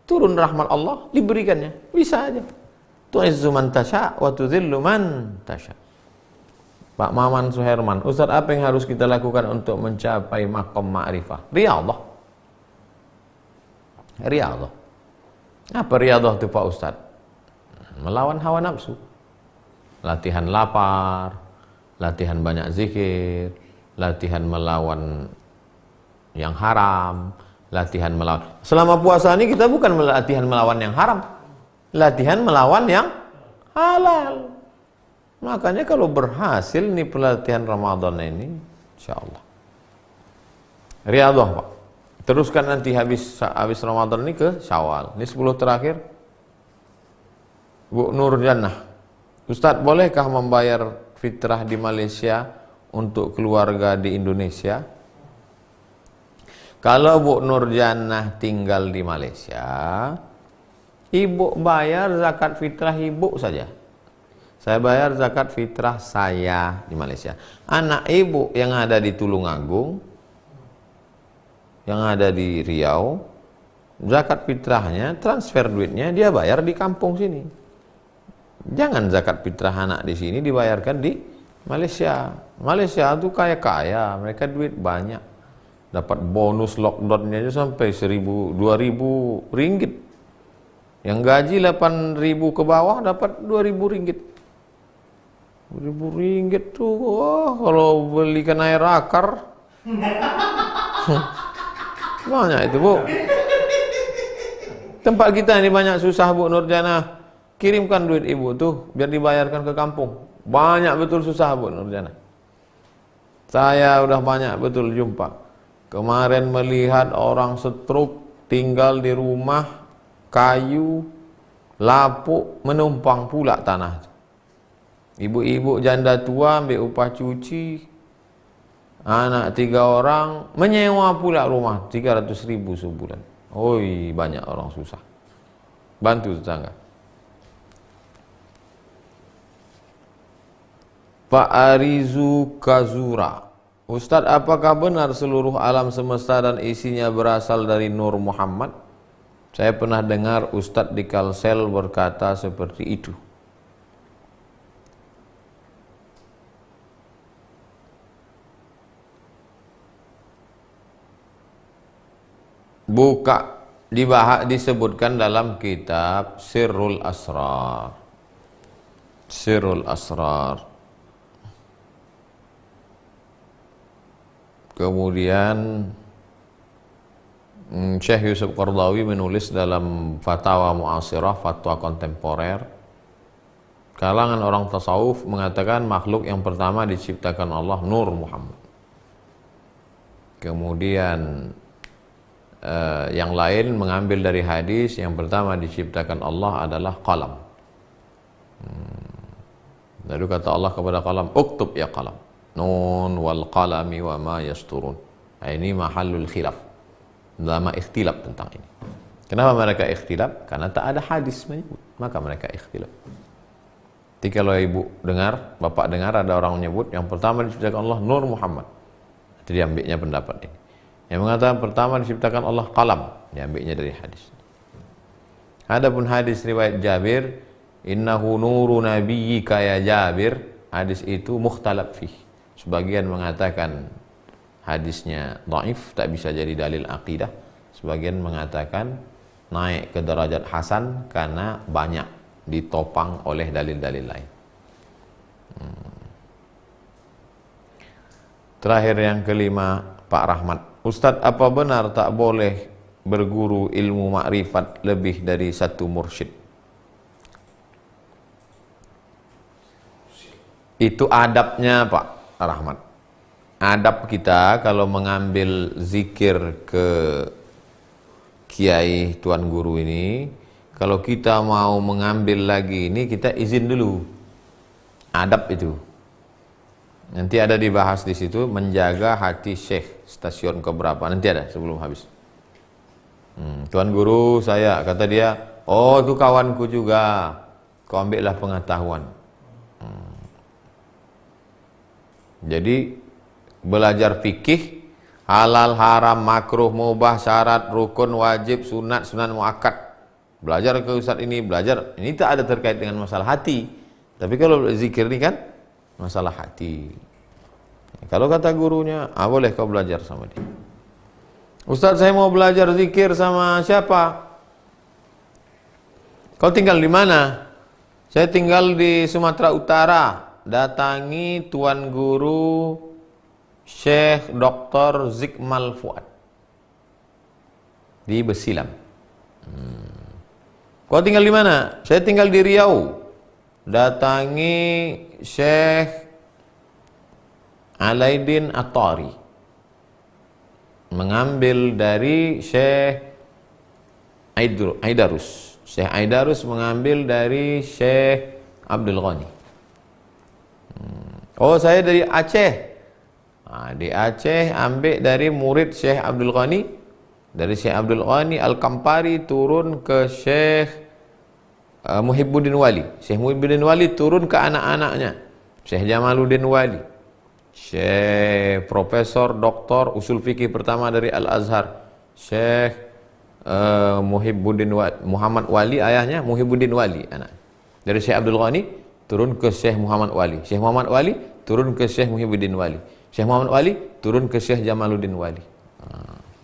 turun rahmat Allah, diberikannya. Bisa aja. Tu'izzu man tasha' wa tudhillu man tasha'. Pak Maman Suherman, Ustaz, apa yang harus kita lakukan untuk mencapai maqam ma'rifah? Riyadhah. Riyadhah. Apa riyadhah itu Pak Ustaz? Melawan hawa nafsu. Latihan lapar, latihan banyak zikir, latihan melawan yang haram, latihan melawan. Selama puasa ini kita bukan latihan melawan yang haram. Latihan melawan yang halal. Makanya kalau berhasil nih pelatihan Ramadan ini, insyaallah. Riyadhah Pak. Teruskan nanti habis Ramadan ini ke Syawal. Ini 10 terakhir. Bu Nur Jannah. Ustadz, bolehkah membayar fitrah di Malaysia untuk keluarga di Indonesia? Kalau Bu Nur Jannah tinggal di Malaysia, ibu bayar zakat fitrah ibu saja. Saya bayar zakat fitrah saya di Malaysia. Anak ibu yang ada di Tulungagung, yang ada di Riau, zakat fitrahnya, transfer duitnya dia bayar di kampung sini. Jangan zakat fitrah anak di sini dibayarkan di Malaysia tuh kaya-kaya, mereka duit banyak. Dapat bonus lockdownnya aja sampai 1.000, 2.000 ringgit. Yang gaji 8.000 ke bawah dapat 2.000 ringgit. 2.000 ringgit tuh, wah, kalau belikan air akar banyak itu, Bu. Tempat kita ini banyak susah, Bu Nurjana. Kirimkan duit ibu tuh biar dibayarkan ke kampung. Banyak betul susah, Bu Nurjana. Saya udah banyak betul jumpa. Kemarin melihat orang stroke tinggal di rumah kayu, lapuk, menumpang pula tanah. Ibu-ibu janda tua ambil upah cuci, anak 3 orang, menyewa pula rumah 300.000 sebulan. Oi, banyak orang susah. Bantu tetangga. Pak Arizu Kazura, Ustadz, apakah benar seluruh alam semesta dan isinya berasal dari Nur Muhammad? Saya pernah dengar Ustadz di Kalsel berkata seperti itu. Buka, disebutkan dalam kitab Sirrul Asrar. Sirrul Asrar. Kemudian Syekh Yusuf Qardawi menulis dalam Fatwa Mu'asirah, fatwa kontemporer, kalangan orang tasawuf mengatakan makhluk yang pertama diciptakan Allah Nur Muhammad. Kemudian yang lain mengambil dari hadis yang pertama diciptakan Allah adalah qalam. Lalu kata Allah kepada qalam, uktub ya qalam, nun wal qalami wa ma yasturun. Ini mahallul khilaf, lama ikhtilaf tentang ini. Kenapa mereka ikhtilaf? Karena tak ada hadis menyebut, maka mereka ikhtilaf. Jadi kalau ibu dengar, bapak dengar ada orang menyebut yang pertama diciptakan Allah Nur Muhammad, jadi ambilnya pendapat ini. Yang mengatakan pertama diciptakan Allah qalam, diambilnya dari hadis. Adapun hadis riwayat Jabir, innahu nuru nabiyyika ya Jabir, hadis itu mukhtalaf fih. Sebagian mengatakan hadisnya dhaif, tak bisa jadi dalil akidah. Sebagian mengatakan naik ke derajat hasan karena banyak ditopang oleh dalil-dalil lain. Terakhir yang kelima, Pak Rahmat. Ustadz, apa benar tak boleh berguru ilmu makrifat lebih dari satu mursyid? Itu adabnya, Pak Rahmat. Adab kita kalau mengambil zikir ke kiai tuan guru ini, kalau kita mau mengambil lagi ini, kita izin dulu. Adab itu. Nanti ada dibahas di situ, menjaga hati syekh, stasiun keberapa, nanti ada sebelum habis. Tuan guru saya, kata dia, oh itu kawanku juga, kau ambillah pengetahuan. Jadi belajar fikih, halal, haram, makruh, mubah, syarat, rukun, wajib, sunat, sunan muakkad. Belajar ke ustaz ini, belajar, ini tak ada terkait dengan masalah hati. Tapi kalau zikir ini kan masalah hati. Kalau kata gurunya, boleh kau belajar sama dia. Ustaz, saya mau belajar zikir sama siapa? Kau tinggal di mana? Saya tinggal di Sumatera Utara. Datangi tuan guru Syekh Dr. Zikmal Fuad di Besilam. Kau tinggal di mana? Saya tinggal di Riau. Datangi Syekh Alaidin At-Tari, mengambil dari Syekh Aidarus. Syekh Aidarus mengambil dari Syekh Abdul Ghani. Oh, saya dari Aceh. Di Aceh ambil dari murid Syekh Abdul Ghani. Dari Syekh Abdul Ghani Al-Kampari turun ke Syekh Muhibbuddin Wali. Syekh Muhibbuddin Wali turun ke anak-anaknya, Syekh Jamaluddin Wali, Syekh Profesor Doktor Usul Fikih pertama dari Al-Azhar, Syekh Muhibbuddin Muhammad Wali, ayahnya Muhibbuddin Wali anak. Dari Syekh Abdul Ghani turun ke Syekh Muhammad Wali. Syekh Muhammad Wali turun ke Syekh Muhyiddin Wali. Syekh Muhammad Wali turun ke Syekh Jamaluddin Wali.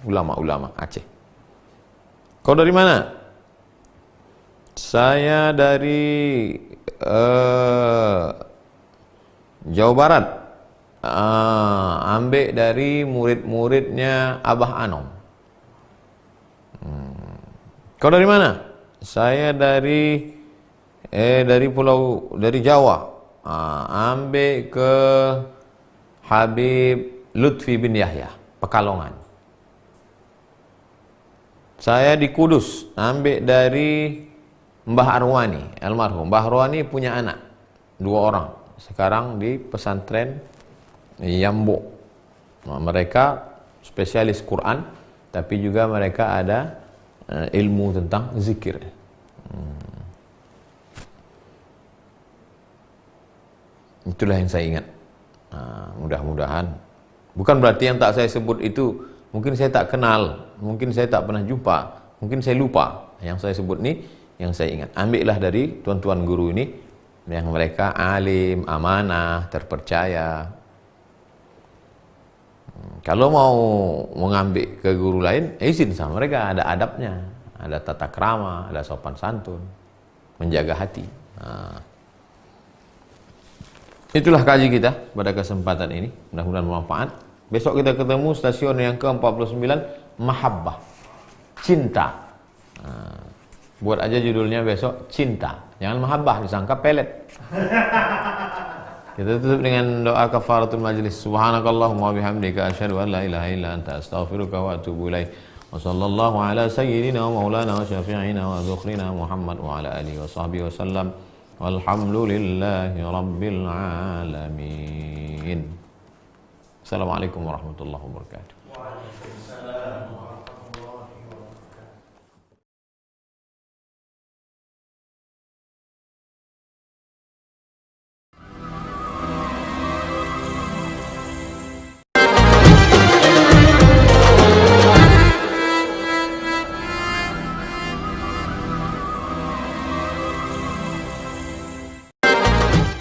Ulama-ulama Aceh. Kau dari mana? Saya dari Jawa Barat. Ambil dari murid-muridnya Abah Anom. Kau dari mana? Saya dari Jawa. Ambil ke Habib Lutfi bin Yahya, Pekalongan. Saya di Kudus, ambil dari Mbah Arwani, almarhum. Mbah Arwani punya anak 2 orang. Sekarang di pesantren Yambo. Mereka spesialis Quran, tapi juga mereka ada ilmu tentang zikir. Itulah yang saya ingat. Mudah-mudahan. Bukan berarti yang tak saya sebut itu mungkin saya tak kenal, mungkin saya tak pernah jumpa, mungkin saya lupa. Yang saya sebut ini yang saya ingat. Ambillah dari tuan-tuan guru ini yang mereka alim, amanah, terpercaya. Kalau mau mengambil ke guru lain, izin sama mereka, ada adabnya, ada tata krama, ada sopan santun, menjaga hati. Itulah kaji kita pada kesempatan ini. Mudah-mudahan bermanfaat. Besok kita ketemu stasiun yang ke-49, Mahabbah, cinta. Buat aja judulnya besok, cinta. Jangan mahabbah, disangka pelet. Kita tutup dengan doa kafaratul majlis. Subhanakallahumma bihamdika asyhadu an la ilaha illa anta astaghfiruka wa atubu ilaik. Wa sallallahu ala sayyidina wa maulana wa syafi'ina wa dzukhrina Muhammad wa ala alihi wa sahbihi wa sallam. Walhamdulillahi rabbil alamin. Assalamualaikum warahmatullahi wabarakatuh. Waalaikumsalam.